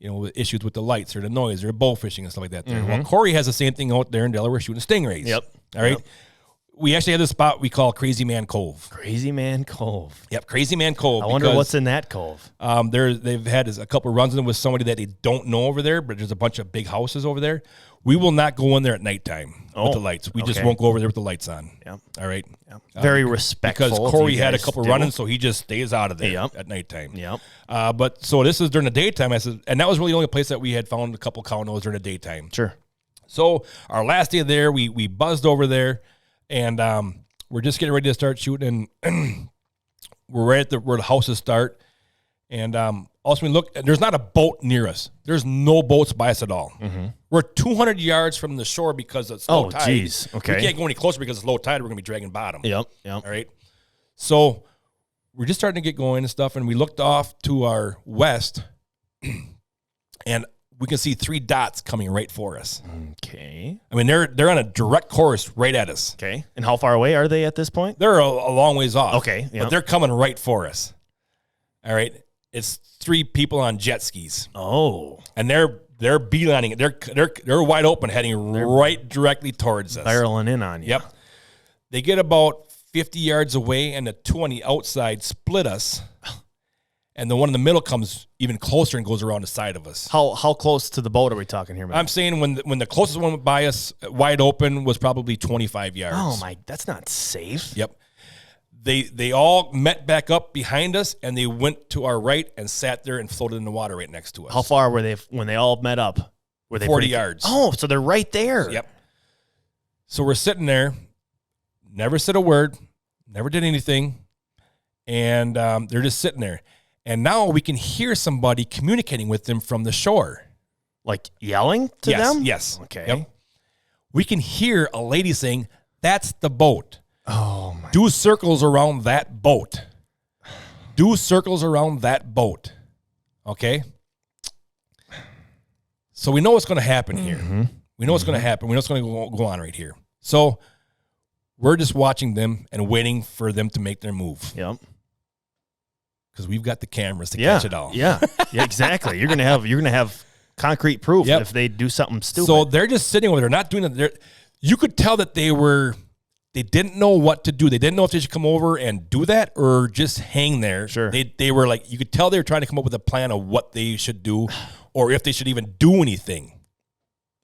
with issues with the lights or the noise or bowfishing and stuff like that. Mm-hmm. Well, Corey has the same thing out there in Delaware shooting stingrays. Yep. All right? we actually have this spot we call Crazy Man Cove. Crazy Man Cove. Yep, Crazy Man Cove. I wonder what's in that cove. They've had a couple of runs in with somebody that they don't know over there, but there's a bunch of big houses over there. We will not go in there at nighttime with the lights. We just won't go over there with the lights on. Yep. All right. Yep. Very respectful. Because Corey had a couple run-ins, so he just stays out of there at nighttime. Yep. But so this is during the daytime. I said, and that was really the only place that we had found a couple cow nose during the daytime. Sure. So our last day there, we buzzed over there, and we're just getting ready to start shooting, and we're right at where the houses start. And also we look, there's not a boat near us. There's no boats by us at all. Mm-hmm. We're 200 yards from the shore because it's low tide. Oh, geez. Okay. We can't go any closer because it's low tide. We're going to be dragging bottom. Yep. All right. So we're just starting to get going and stuff, and we looked off to our west, and we can see 3 dots coming right for us. Okay. I mean, they're on a direct course right at us. Okay. And how far away are they at this point? They're a long ways off. Okay. Yep. But they're coming right for us. All right. It's 3 people on jet skis. Oh. And they're beelining it. They're wide open, heading right directly towards us. Barreling in on you. Yep. They get about 50 yards away, and the 2 on the outside split us. And the one in the middle comes even closer and goes around the side of us. How close to the boat are we talking here, man? I'm saying when the closest one by us, wide open, was probably 25 yards. Oh, my, that's not safe. Yep. They all met back up behind us, and they went to our right and sat there and floated in the water right next to us. How far were they when they all met up? Were they 40 yards. Oh, so they're right there. Yep. So we're sitting there, never said a word, never did anything, and they're just sitting there. And now we can hear somebody communicating with them from the shore. Like yelling to them? Yes. Okay. Yep. We can hear a lady saying, "That's the boat. Oh, my. Do circles around that boat. Do circles around that boat." Okay? So we know what's going to happen here. Mm-hmm. We know what's going to happen. We know what's going to go on right here. So we're just watching them and waiting for them to make their move. Yep. Because we've got the cameras to catch it all. Yeah, exactly. You're gonna have concrete proof if they do something stupid. So they're just sitting over there, not doing it. You could tell that they didn't know what to do. They didn't know if they should come over and do that or just hang there. Sure. They were like, you could tell they were trying to come up with a plan of what they should do or if they should even do anything.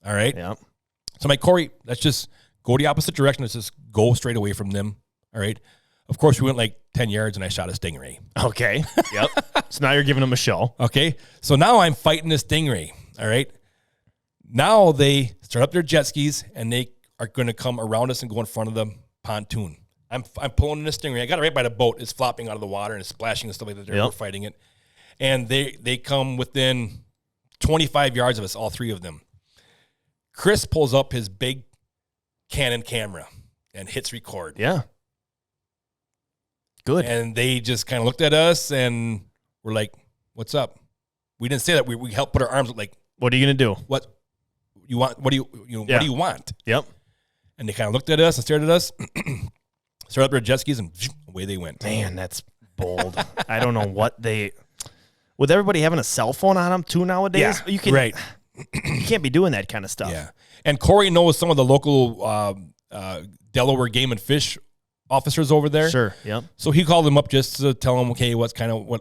All right? Yeah. So I'm like, Corey, let's just go the opposite direction. Let's just go straight away from them. All right? Of course, we went like 10 yards, and I shot a stingray. Okay. Yep. So now you're giving them a show. Okay. So now I'm fighting this stingray. All right. Now they start up their jet skis, and they are going to come around us and go in front of the pontoon. I'm pulling in the stingray. I got it right by the boat. It's flopping out of the water and it's splashing and stuff like that. We're fighting it. And they come within 25 yards of us, all 3 of them. Chris pulls up his big Canon camera and hits record. Yeah. Good. And they just kind of looked at us and were like, "What's up?" We didn't say that. We helped put our arms like, "What are you going to do? What you want? What do what do you want?" Yep. And they kind of looked at us and stared at us, started up their jet skis, and away they went. Man, that's bold. I don't know what they – with everybody having a cell phone on them too nowadays, you can't be doing that kind of stuff. Yeah. And Corey knows some of the local Delaware Game and Fish officers over there. Sure, yep. So he called them up just to tell them, okay, what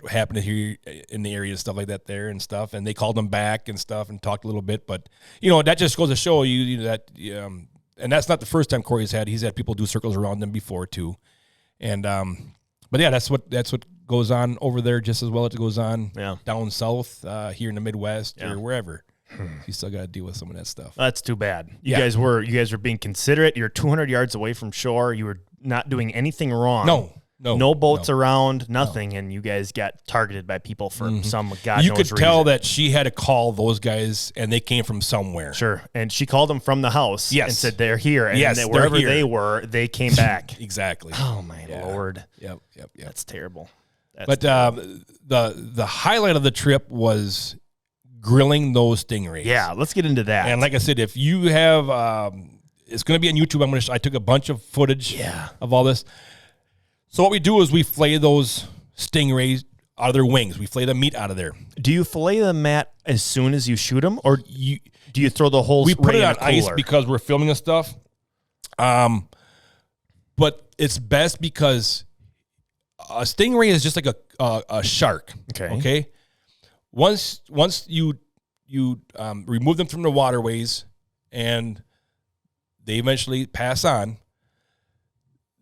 happened here in the area and stuff like that there and stuff. And they called them back and stuff and talked a little bit. But, that just goes to show you that and that's not the first time Corey's had. He's had people do circles around them before too. And but yeah, that's what goes on over there just as well as it goes on down south here in the Midwest or wherever. You still got to deal with some of that stuff. That's too bad. You guys were being considerate. You're 200 yards away from shore. You were not doing anything wrong. No boats around, nothing, and you guys got targeted by people for some God knows reason. You could tell reason. that she had to call those guys, and they came from somewhere. Sure, and she called them from the house and said they're here, and wherever they were, they came back. Exactly. Oh, my Lord. Yep. That's terrible. The highlight of the trip was grilling those stingrays. Yeah, let's get into that. And like I said, if you have, it's going to be on YouTube. I took a bunch of footage of all this. So what we do is we fillet those stingrays out of their wings. We fillet the meat out of there. Do you fillet the mat as soon as you shoot them, or do you throw the whole? We put it on ice because we're filming this stuff. but it's best because a stingray is just like a shark. Okay. Once you remove them from the waterways and they eventually pass on,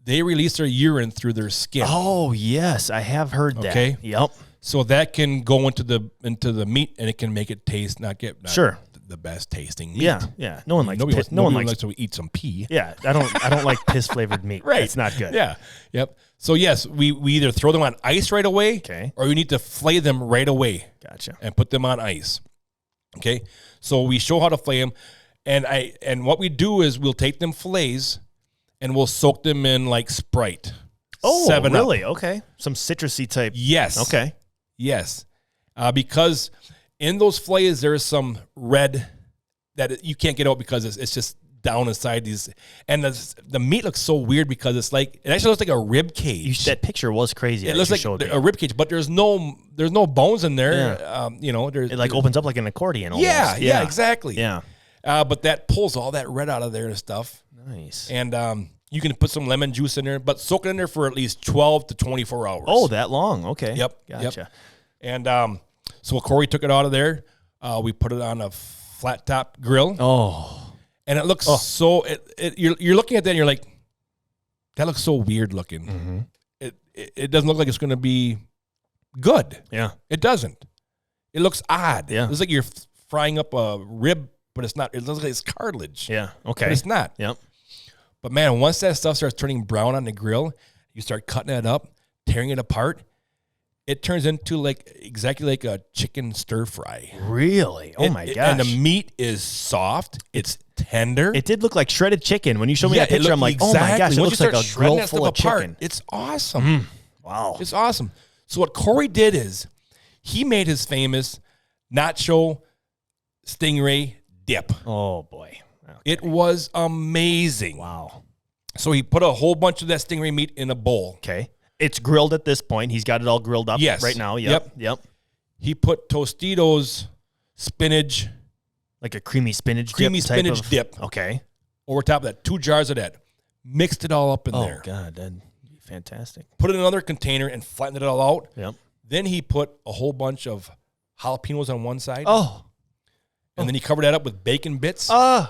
they release their urine through their skin. Oh yes, I have heard that. Okay. Yep. So that can go into the meat and it can make it taste not the best tasting meat. Yeah. No one likes likes to eat some pee. Yeah, I don't like piss flavored meat. Right. It's not good. Yeah. Yep. So yes, we either throw them on ice right away, or you need to flay them right away. Gotcha. And put them on ice. Okay. So we show how to flay them, and what we do is we'll take them fillets and we'll soak them in like Sprite. Oh, 7 really? Up. Okay. Some citrusy type. Yes. Okay. Yes. Because in those fillets, there's some red that you can't get out because it's just down inside these. And the meat looks so weird because it actually looks like a rib cage. That picture was crazy. It looks like a rib cage, but there's no bones in there. Yeah. It like opens up like an accordion almost. Yeah, exactly. Yeah. But that pulls all that red out of there and stuff. Nice. And you can put some lemon juice in there, but soak it in there for at least 12 to 24 hours. Oh, that long? Okay. Yep. Gotcha. Yep. And so Corey took it out of there. We put it on a flat top grill. Oh. And it looks so. You're looking at that and you're like, that looks so weird looking. Mm-hmm. It doesn't look like it's going to be good. Yeah. It doesn't. It looks odd. Yeah. It looks like you're frying up a rib, but it's not. It looks like it's cartilage. Yeah. Okay. But it's not. Yep. But man, once that stuff starts turning brown on the grill, you start cutting it up, tearing it apart. It turns into exactly like a chicken stir fry. Really? Oh my gosh. And the meat is soft. It's tender. It did look like shredded chicken. When you showed me that picture, I'm like, oh my gosh, it looks like a grill full of chicken. It's awesome. Wow. It's awesome. So what Corey did is he made his famous nacho stingray dip. Oh boy. Okay. It was amazing. Wow. So he put a whole bunch of that stingray meat in a bowl. Okay. It's grilled at this point. He's got it all grilled up right now. Yep. He put Tostitos spinach. Like a creamy spinach dip. Okay. Over top of that, 2 jars of that. Mixed it all up in there. Oh, God. That'd be fantastic. Put it in another container and flattened it all out. Yep. Then he put a whole bunch of jalapenos on one side. Oh. And then he covered that up with bacon bits. And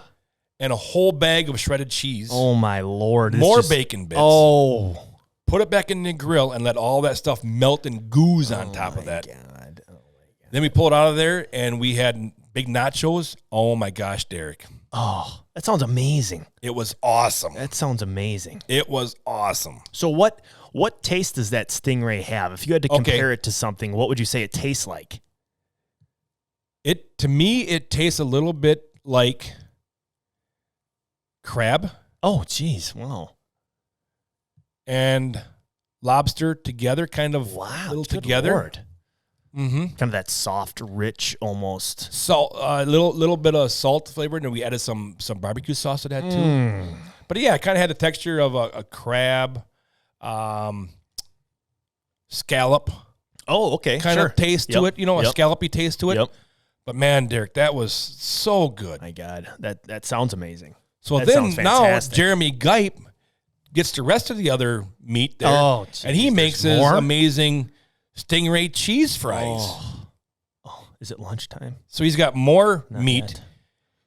a whole bag of shredded cheese. Oh, my Lord. More bacon bits. Oh. Put it back in the grill and let all that stuff melt and gooze on top of that. God. Oh, my God. Then we pulled it out of there, and we had big nachos. Oh, my gosh, Derek. Oh, that sounds amazing. It was awesome. That sounds amazing. It was awesome. So what taste does that stingray have? If you had to compare it to something, what would you say it tastes like? To me, it tastes a little bit like crab. Oh, geez. Wow. And lobster together, kind of little together. Lord. Mm-hmm. Kind of that soft, rich, almost salt, little bit of salt flavor, and then we added some barbecue sauce to that too. But yeah, it kind of had the texture of a crab, scallop. Oh, okay, kind of taste to it. A scallopy taste to it. Yep. But man, Derek, that was so good. My God, that sounds amazing. So then now Jeremy Gipe gets the rest of the other meat there, and he makes his amazing stingray cheese fries. Oh, is it lunchtime? So he's got more Not meat. yet.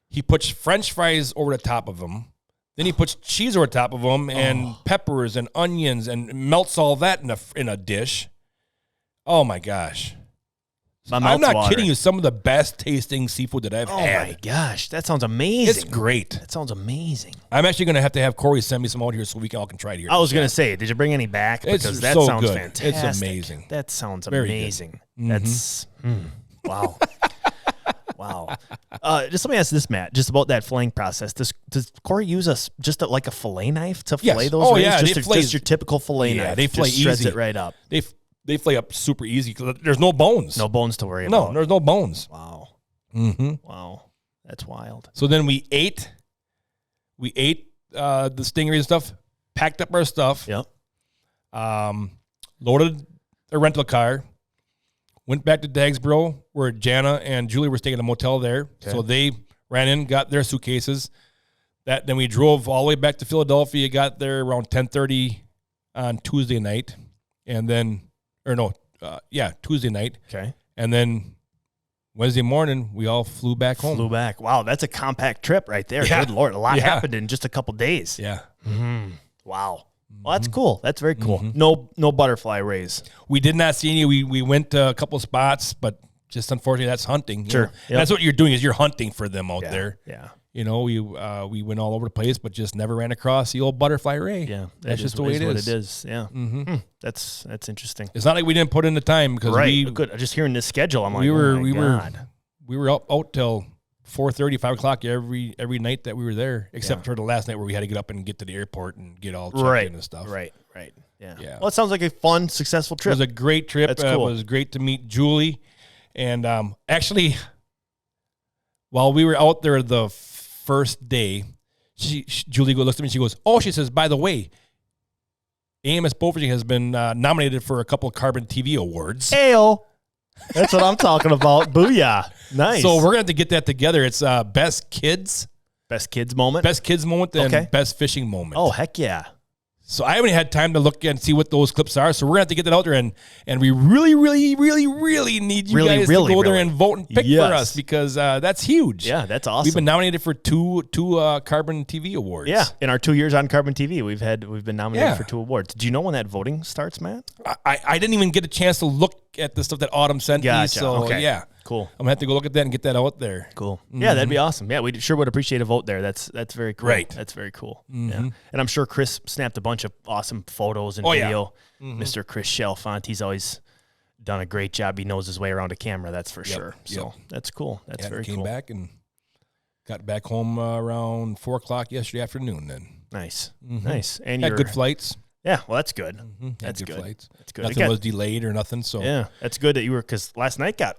He puts French fries over the top of them. Then he puts cheese over the top of them and peppers and onions and melts all that in a dish. Oh my gosh. I'm not kidding you. Some of the best tasting seafood that I've had. Oh my gosh, that sounds amazing. It's great. That sounds amazing. I'm actually going to have Corey send me some out here so we all can try it here. I was going to say, did you bring any back? Because that so sounds good. fantastic. It's amazing. That sounds Very amazing. Mm-hmm. That's wow. Wow. Just let me ask this, Matt, just about that filleting process. Does Corey use just like a fillet knife to fillet those rings? Yeah, just your typical fillet knife. They fillet just shreds easy. it right up. They fillet up super easy because there's no bones. No bones to worry about. No, there's no bones. Wow. Mm-hmm. Wow. That's wild. So then we ate the stingray and stuff, packed up our stuff. Yep. Loaded a rental car, went back to Dagsboro where Jana and Julie were staying at a motel there. Okay. So they ran in, got their suitcases. Then we drove all the way back to Philadelphia, got there around 10:30 on Tuesday night, and then, Tuesday night. Okay. And then Wednesday morning, we all flew back home. Wow, that's a compact trip right there. Yeah. Good Lord, a lot happened in just a couple days. Yeah. Mm-hmm. Wow. Well, that's cool. That's very cool. Mm-hmm. No butterfly rays. We did not see any. We went to a couple spots, but just unfortunately, that's hunting. Sure. Yep. That's what you're doing is you're hunting for them out there. Yeah. We went all over the place, but just never ran across the old butterfly ray. Yeah, that's just the way it is. What it is. Yeah, that's interesting. It's not like we didn't put in the time because good. Just hearing this schedule, I'm like, we were out till 4:30, 5 o'clock every night that we were there, except for the last night where we had to get up and get to the airport and get all checked in and stuff. Right. Yeah. Well, it sounds like a fun, successful trip. It was a great trip. That's cool. It was great to meet Julie, and actually, while we were out there the first day, Julie looks at me and she goes, she says, by the way, AMS Bowfishing has been nominated for a couple of CarbonTV awards. Ayo. That's what I'm talking about. Booyah. Nice. So we're going to have to get that together. It's Best Kids moment, and Best Fishing moment. Oh, heck yeah. So I haven't had time to look and see what those clips are. So we're going to have to get that out there. And we really, really, really, really need you guys to go there and vote and pick for us because that's huge. Yeah, that's awesome. We've been nominated for two CarbonTV awards. Yeah, in our 2 years on CarbonTV, we've been nominated for 2 awards. Do you know when that voting starts, Matt? I didn't even get a chance to look at the stuff that Autumn sent me. So, yeah. Cool. I'm going to have to go look at that and get that out there. Cool. Yeah, that'd be awesome. Yeah, we sure would appreciate a vote there. That's very cool. Right. That's very cool. Yeah. And I'm sure Chris snapped a bunch of awesome photos and video. Yeah. Mr. Chris Chalfant, he's always done a great job. He knows his way around a camera, that's for sure. So that's cool. That's very cool. Came back and got back home around 4 o'clock yesterday afternoon then. Nice. Nice. And had good flights. Yeah, well, that's good. That's good flights. That's good. Nothing was delayed or nothing. So yeah, that's good that you were, because last night got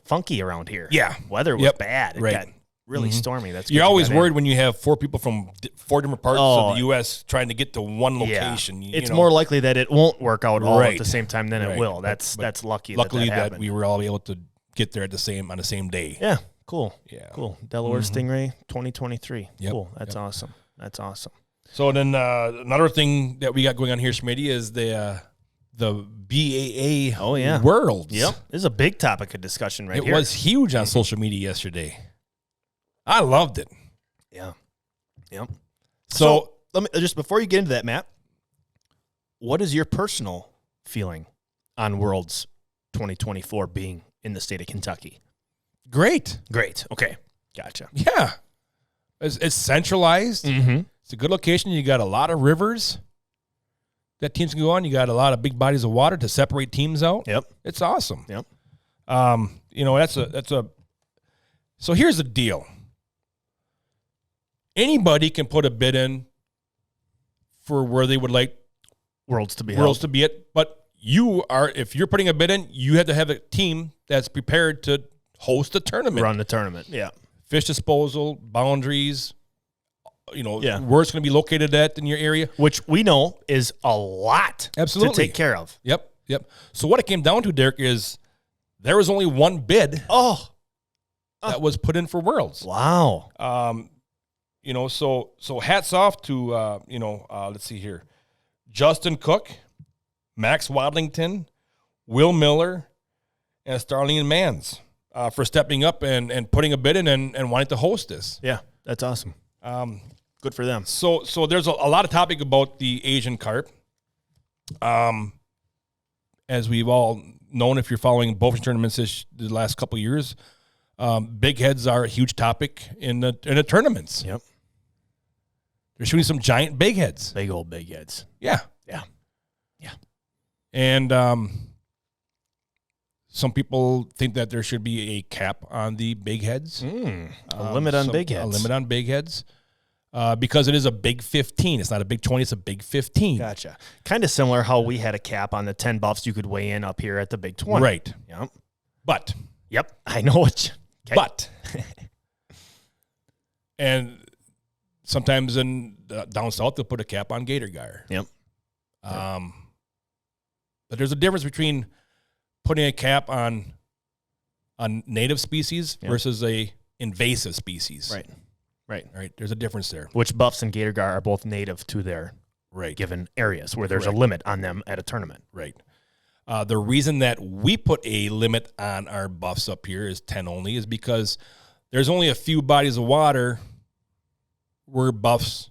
funky around here. Yeah, weather was bad. It got really stormy. That's good. You're always worried when you have 4 people from 4 different parts of the U.S. trying to get to one location. Yeah. It's more likely that it won't work out all at the same time than it will. That's lucky. Luckily that we were all able to get there on the same day. Yeah, cool. Yeah, cool. Delaware Stingray 2023. Yep. Cool. That's awesome. That's awesome. So then another thing that we got going on here, Schmitty, is the BAA Worlds. Yep. This is a big topic of discussion here. It was huge on social media yesterday. I loved it. Yeah. Yep. So let me just, before you get into that, Matt, what is your personal feeling on Worlds 2024 being in the state of Kentucky? Great. Okay. Gotcha. Yeah. It's centralized. It's a good location. You got a lot of rivers that teams can go on. You got a lot of big bodies of water to separate teams out. Yep. It's awesome. Yep. So here's the deal. Anybody can put a bid in for where they would like Worlds to be it, but if you're putting a bid in, you have to have a team that's prepared to host a tournament. Run the tournament. Yeah. Fish disposal, boundaries, where it's going to be located at in your area. Which we know is a lot to take care of. Yep. So what it came down to, Derek, is there was only one bid that was put in for Worlds. Wow. So hats off to, let's see here. Justin Cook, Max Wadlington, Will Miller, and Starlene Mans for stepping up and putting a bid in and wanting to host this. Yeah, that's awesome. Good for them. So there's a lot of topic about the Asian carp. As we've all known, if you're following bowfishing tournaments the last couple of years, big heads are a huge topic in the tournaments. Yep. They're shooting some giant big heads. Big old big heads. Yeah. Yeah. And some people think that there should be a cap on the big heads. A limit on big heads. A limit on big heads. Because it is a big 15. It's not a big 20, it's a big 15. Gotcha. Kind of similar how we had a cap on the 10 buffs you could weigh in up here at the big 20. Right. Yep. But. Yep. I know what you... But. And sometimes down south, they'll put a cap on gator gyre. Yep. But there's a difference between putting a cap on native species versus a invasive species. Right. Right. Right. There's a difference there. Which buffs and gator gar are both native to their given areas where there's a limit on them at a tournament. Right. The reason that we put a limit on our buffs up here is 10 only is because there's only a few bodies of water where buffs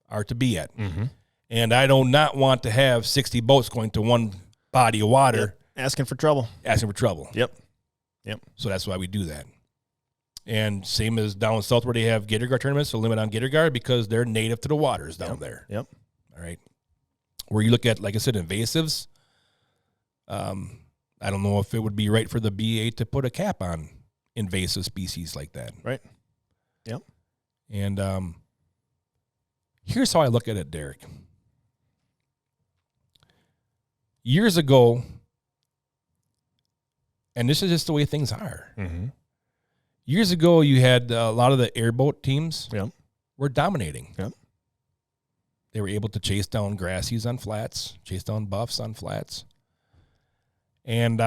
are to be at. Mm-hmm. And I do not want to have 60 boats going to one body of water. Yep. Asking for trouble. Yep. So that's why we do that. And same as down south where they have gator gar tournaments, so limit on gator gar because they're native to the waters down there. Yep. All right. Where you look at, like I said, invasives, I don't know if it would be right for the BA to put a cap on invasive species like that. Right. Yep. And here's how I look at it, Derek. Years ago, and this is just the way things are. Mm-hmm. Years ago, you had a lot of the airboat teams were dominating. Yep. They were able to chase down grassies on flats, chase down buffs on flats. And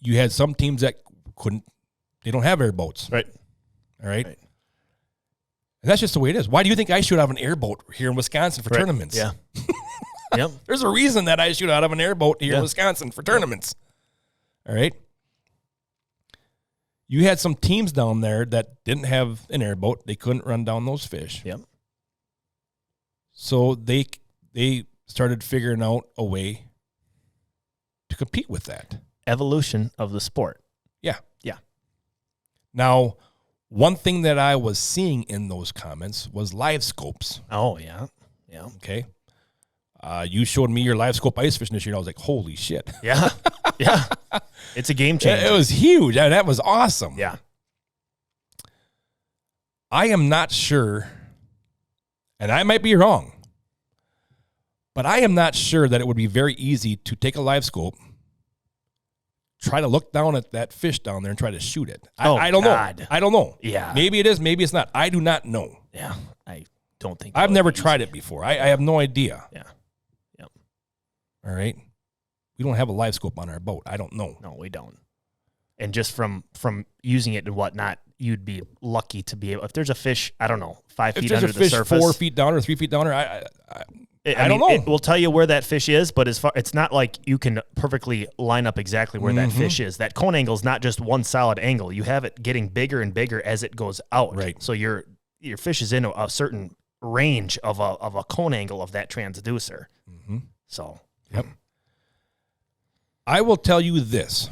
you had some teams that they don't have airboats. Right. All right. And that's just the way it is. Why do you think I shoot out of an airboat here in Wisconsin for tournaments? Yeah. Yep. There's a reason that I shoot out of an airboat here in Wisconsin for tournaments. All right. You had some teams down there that didn't have an airboat. They couldn't run down those fish. Yep. So they started figuring out a way to compete with that. Evolution of the sport. Yeah. Yeah. Now, one thing that I was seeing in those comments was live scopes. Oh, yeah. Yeah. Okay. You showed me your live scope ice fishing this year, and I was like, holy shit. Yeah. Yeah. It's a game changer. It was huge. That was awesome. Yeah. I am not sure, and I might be wrong, but I am not sure that it would be very easy to take a live scope, try to look down at that fish down there and try to shoot it. I don't know. I don't know. Yeah. Maybe it is, maybe it's not. I do not know. Yeah. I don't think I've never tried it before. I have no idea. Yeah. Yep. All right. We don't have a live scope on our boat. I don't know. No, we don't. And just from using it and whatnot, you'd be lucky to be able. If there's a fish, I don't know, 5 feet under the surface, if there's a fish 4 feet down or 3 feet down, I don't know. It will tell you where that fish is, but it's not like you can perfectly line up exactly where that fish is. That cone angle is not just one solid angle. You have it getting bigger and bigger as it goes out. Right. So your fish is in a certain range of a cone angle of that transducer. Mm-hmm. So. Yep. I will tell you this.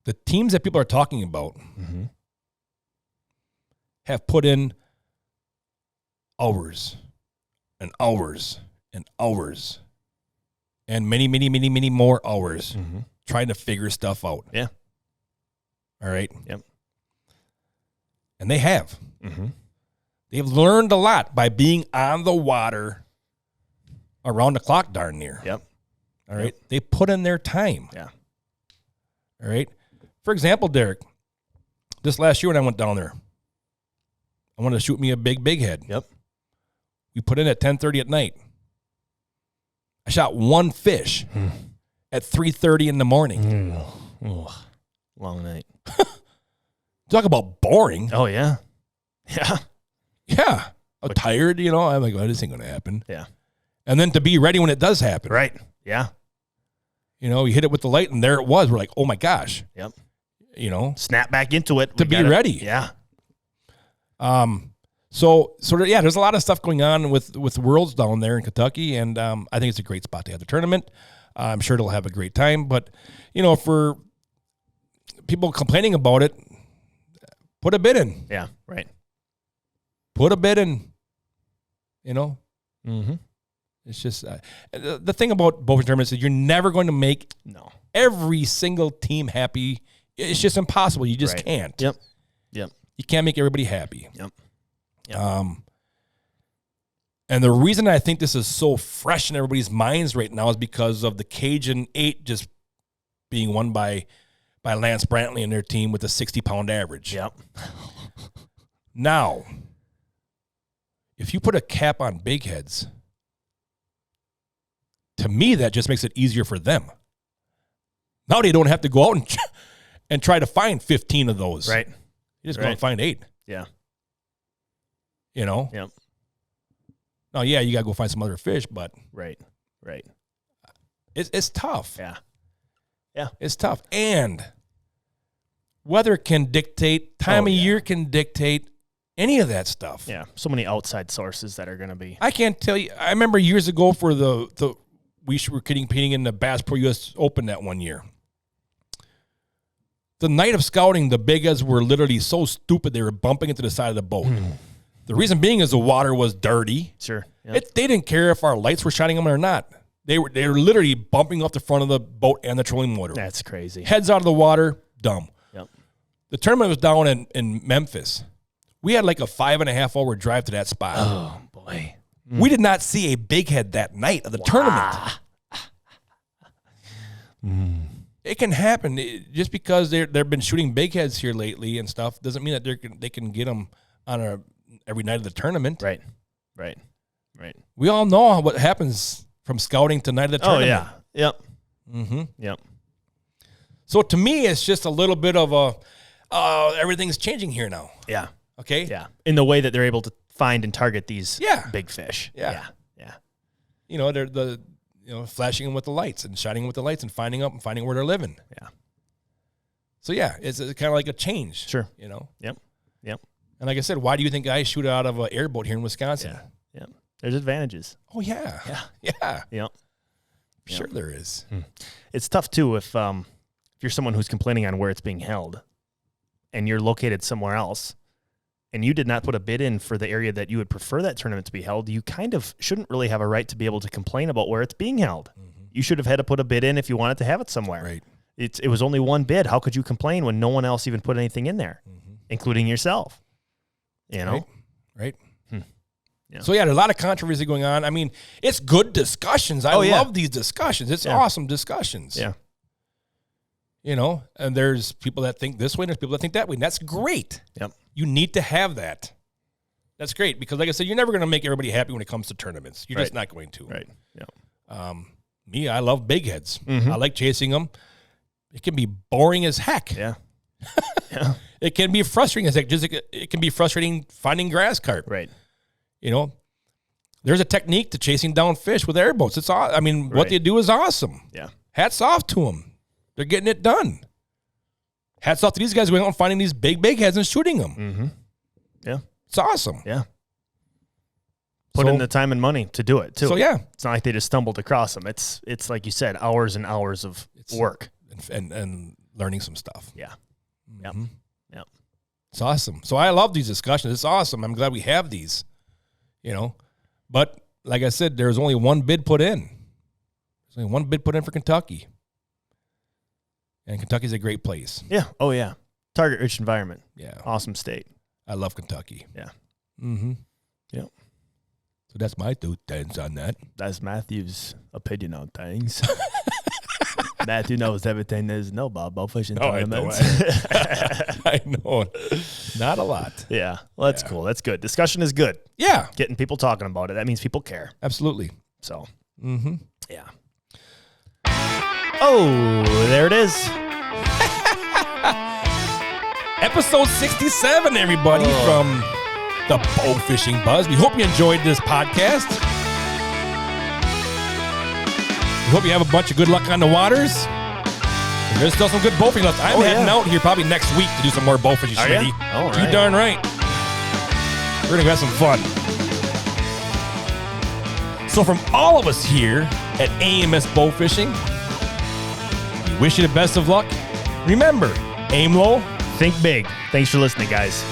The teams that people are talking about have put in hours and hours and hours and many, many, many, many more hours trying to figure stuff out. Yeah. All right? Yep. And they have. They've learned a lot by being on the water around the clock darn near. Yep. All right? They put in their time. Yeah. All right? For example, Derek, this last year when I went down there, I wanted to shoot me a big head. Yep. We put in at 10:30 at night. I shot one fish at 3:30 in the morning. Oh, long night. Talk about boring. Oh, yeah. Yeah. Yeah. I'm tired, I'm like, well, this ain't going to happen. Yeah. And then to be ready when it does happen. Right. Yeah. You hit it with the light, and there it was. We're like, oh, my gosh. Yep. Snap back into it. To be ready. Yeah. So there's a lot of stuff going on with Worlds down there in Kentucky, and I think it's a great spot to have the tournament. I'm sure it'll have a great time, but for people complaining about it, put a bid in. Yeah, right. Put a bid in. It's just the thing about bowfishing tournaments is you're never going to make every single team happy. It's just impossible. You just can't. Yep. You can't make everybody happy. Yep. And the reason I think this is so fresh in everybody's minds right now is because of the Cajun 8 just being won by Lance Brantley and their team with a 60-pound average. Yep. Now, if you put a cap on big heads, to me that just makes it easier for them. Now they don't have to go out and try to find 15 of those. Right. You just go and find 8. Yeah. You know? Yep. Oh, yeah, you got to go find some other fish, but. Right. It's tough. Yeah. It's tough. And weather can dictate, time of year can dictate any of that stuff. Yeah. So many outside sources that are going to be. I can't tell you. I remember years ago for we were competing in the Bass Pro US Open that one year. The night of scouting, the big heads were literally so stupid they were bumping into the side of the boat. The reason being is the water was dirty. Sure. Yep. They didn't care if our lights were shining them or not. They were literally bumping off the front of the boat and the trolling motor. That's crazy. Heads out of the water, dumb. Yep. The tournament was down in Memphis. We had like a 5.5 hour drive to that spot. Oh, boy. We did not see a big head that night of the tournament. It can happen. Just because they've been shooting big heads here lately and stuff doesn't mean that they can get them on every night of the tournament. Right. We all know what happens from scouting to night of the tournament. Oh, yeah. Yep. Mm-hmm. Yep. So to me, it's just a little bit of everything's changing here now. Yeah. Okay? Yeah. In the way that they're able to find and target these big fish. Yeah. Yeah. You know, they're flashing them with the lights and shining them with the lights and finding where they're living. Yeah. So yeah, it's kind of like a change. Sure. You know? Yep. And like I said, why do you think guys shoot out of an airboat here in Wisconsin? Yeah. There's advantages. Oh, yeah. Yeah. Sure there is. It's tough, too, if you're someone who's complaining on where it's being held and you're located somewhere else and you did not put a bid in for the area that you would prefer that tournament to be held, you kind of shouldn't really have a right to be able to complain about where it's being held. Mm-hmm. You should have had to put a bid in if you wanted to have it somewhere. Right. It was only one bid. How could you complain when no one else even put anything in there, including yourself? You know? Right. Yeah. So, yeah, there's a lot of controversy going on. I mean, it's good discussions. I love these discussions. It's awesome discussions. Yeah. You know, and there's people that think this way and there's people that think that way. And that's great. Yep. You need to have that. That's great because, like I said, you're never going to make everybody happy when it comes to tournaments. You're just not going to. Right. Yeah. Me, I love big heads. Mm-hmm. I like chasing them. It can be boring as heck. Yeah. It can be frustrating as heck. It can be frustrating finding grass carp. Right. You know, there's a technique to chasing down fish with airboats. It's all. I mean, what they do is awesome. Yeah. Hats off to them. They're getting it done. Hats off to these guys going out and finding these big heads and shooting them. Mm-hmm. Yeah. It's awesome. Yeah. Put in the time and money to do it too. So yeah, it's not like they just stumbled across them. It's like you said, hours and hours of work and learning some stuff. Yeah. Mm-hmm. Yep. It's awesome. So I love these discussions. It's awesome. I'm glad we have these. You know, but like I said, there's only one bid put in. There's only one bid put in for Kentucky. And Kentucky's a great place. Yeah. Oh, yeah. Target-rich environment. Yeah. Awesome state. I love Kentucky. Yeah. Mm-hmm. Yep. So that's my 2 cents on that. That's Matthew's opinion on things. Matthew knows everything there is to know about bowfishing tournaments. I know. Not a lot. Yeah. Well, that's cool. That's good. Discussion is good. Yeah. Getting people talking about it. That means people care. Absolutely. So. Mm-hmm. Yeah. Oh, there it is. Episode 67, everybody, from the Bowfishing Buzz. We hope you enjoyed this podcast. We hope you have a bunch of good luck on the waters. There's still some good bowfishing left. I'm heading out here probably next week to do some more bowfishing, Smitty. All right. You darn right. We're going to have some fun. So from all of us here at AMS Bowfishing, we wish you the best of luck. Remember, aim low, think big. Thanks for listening, guys.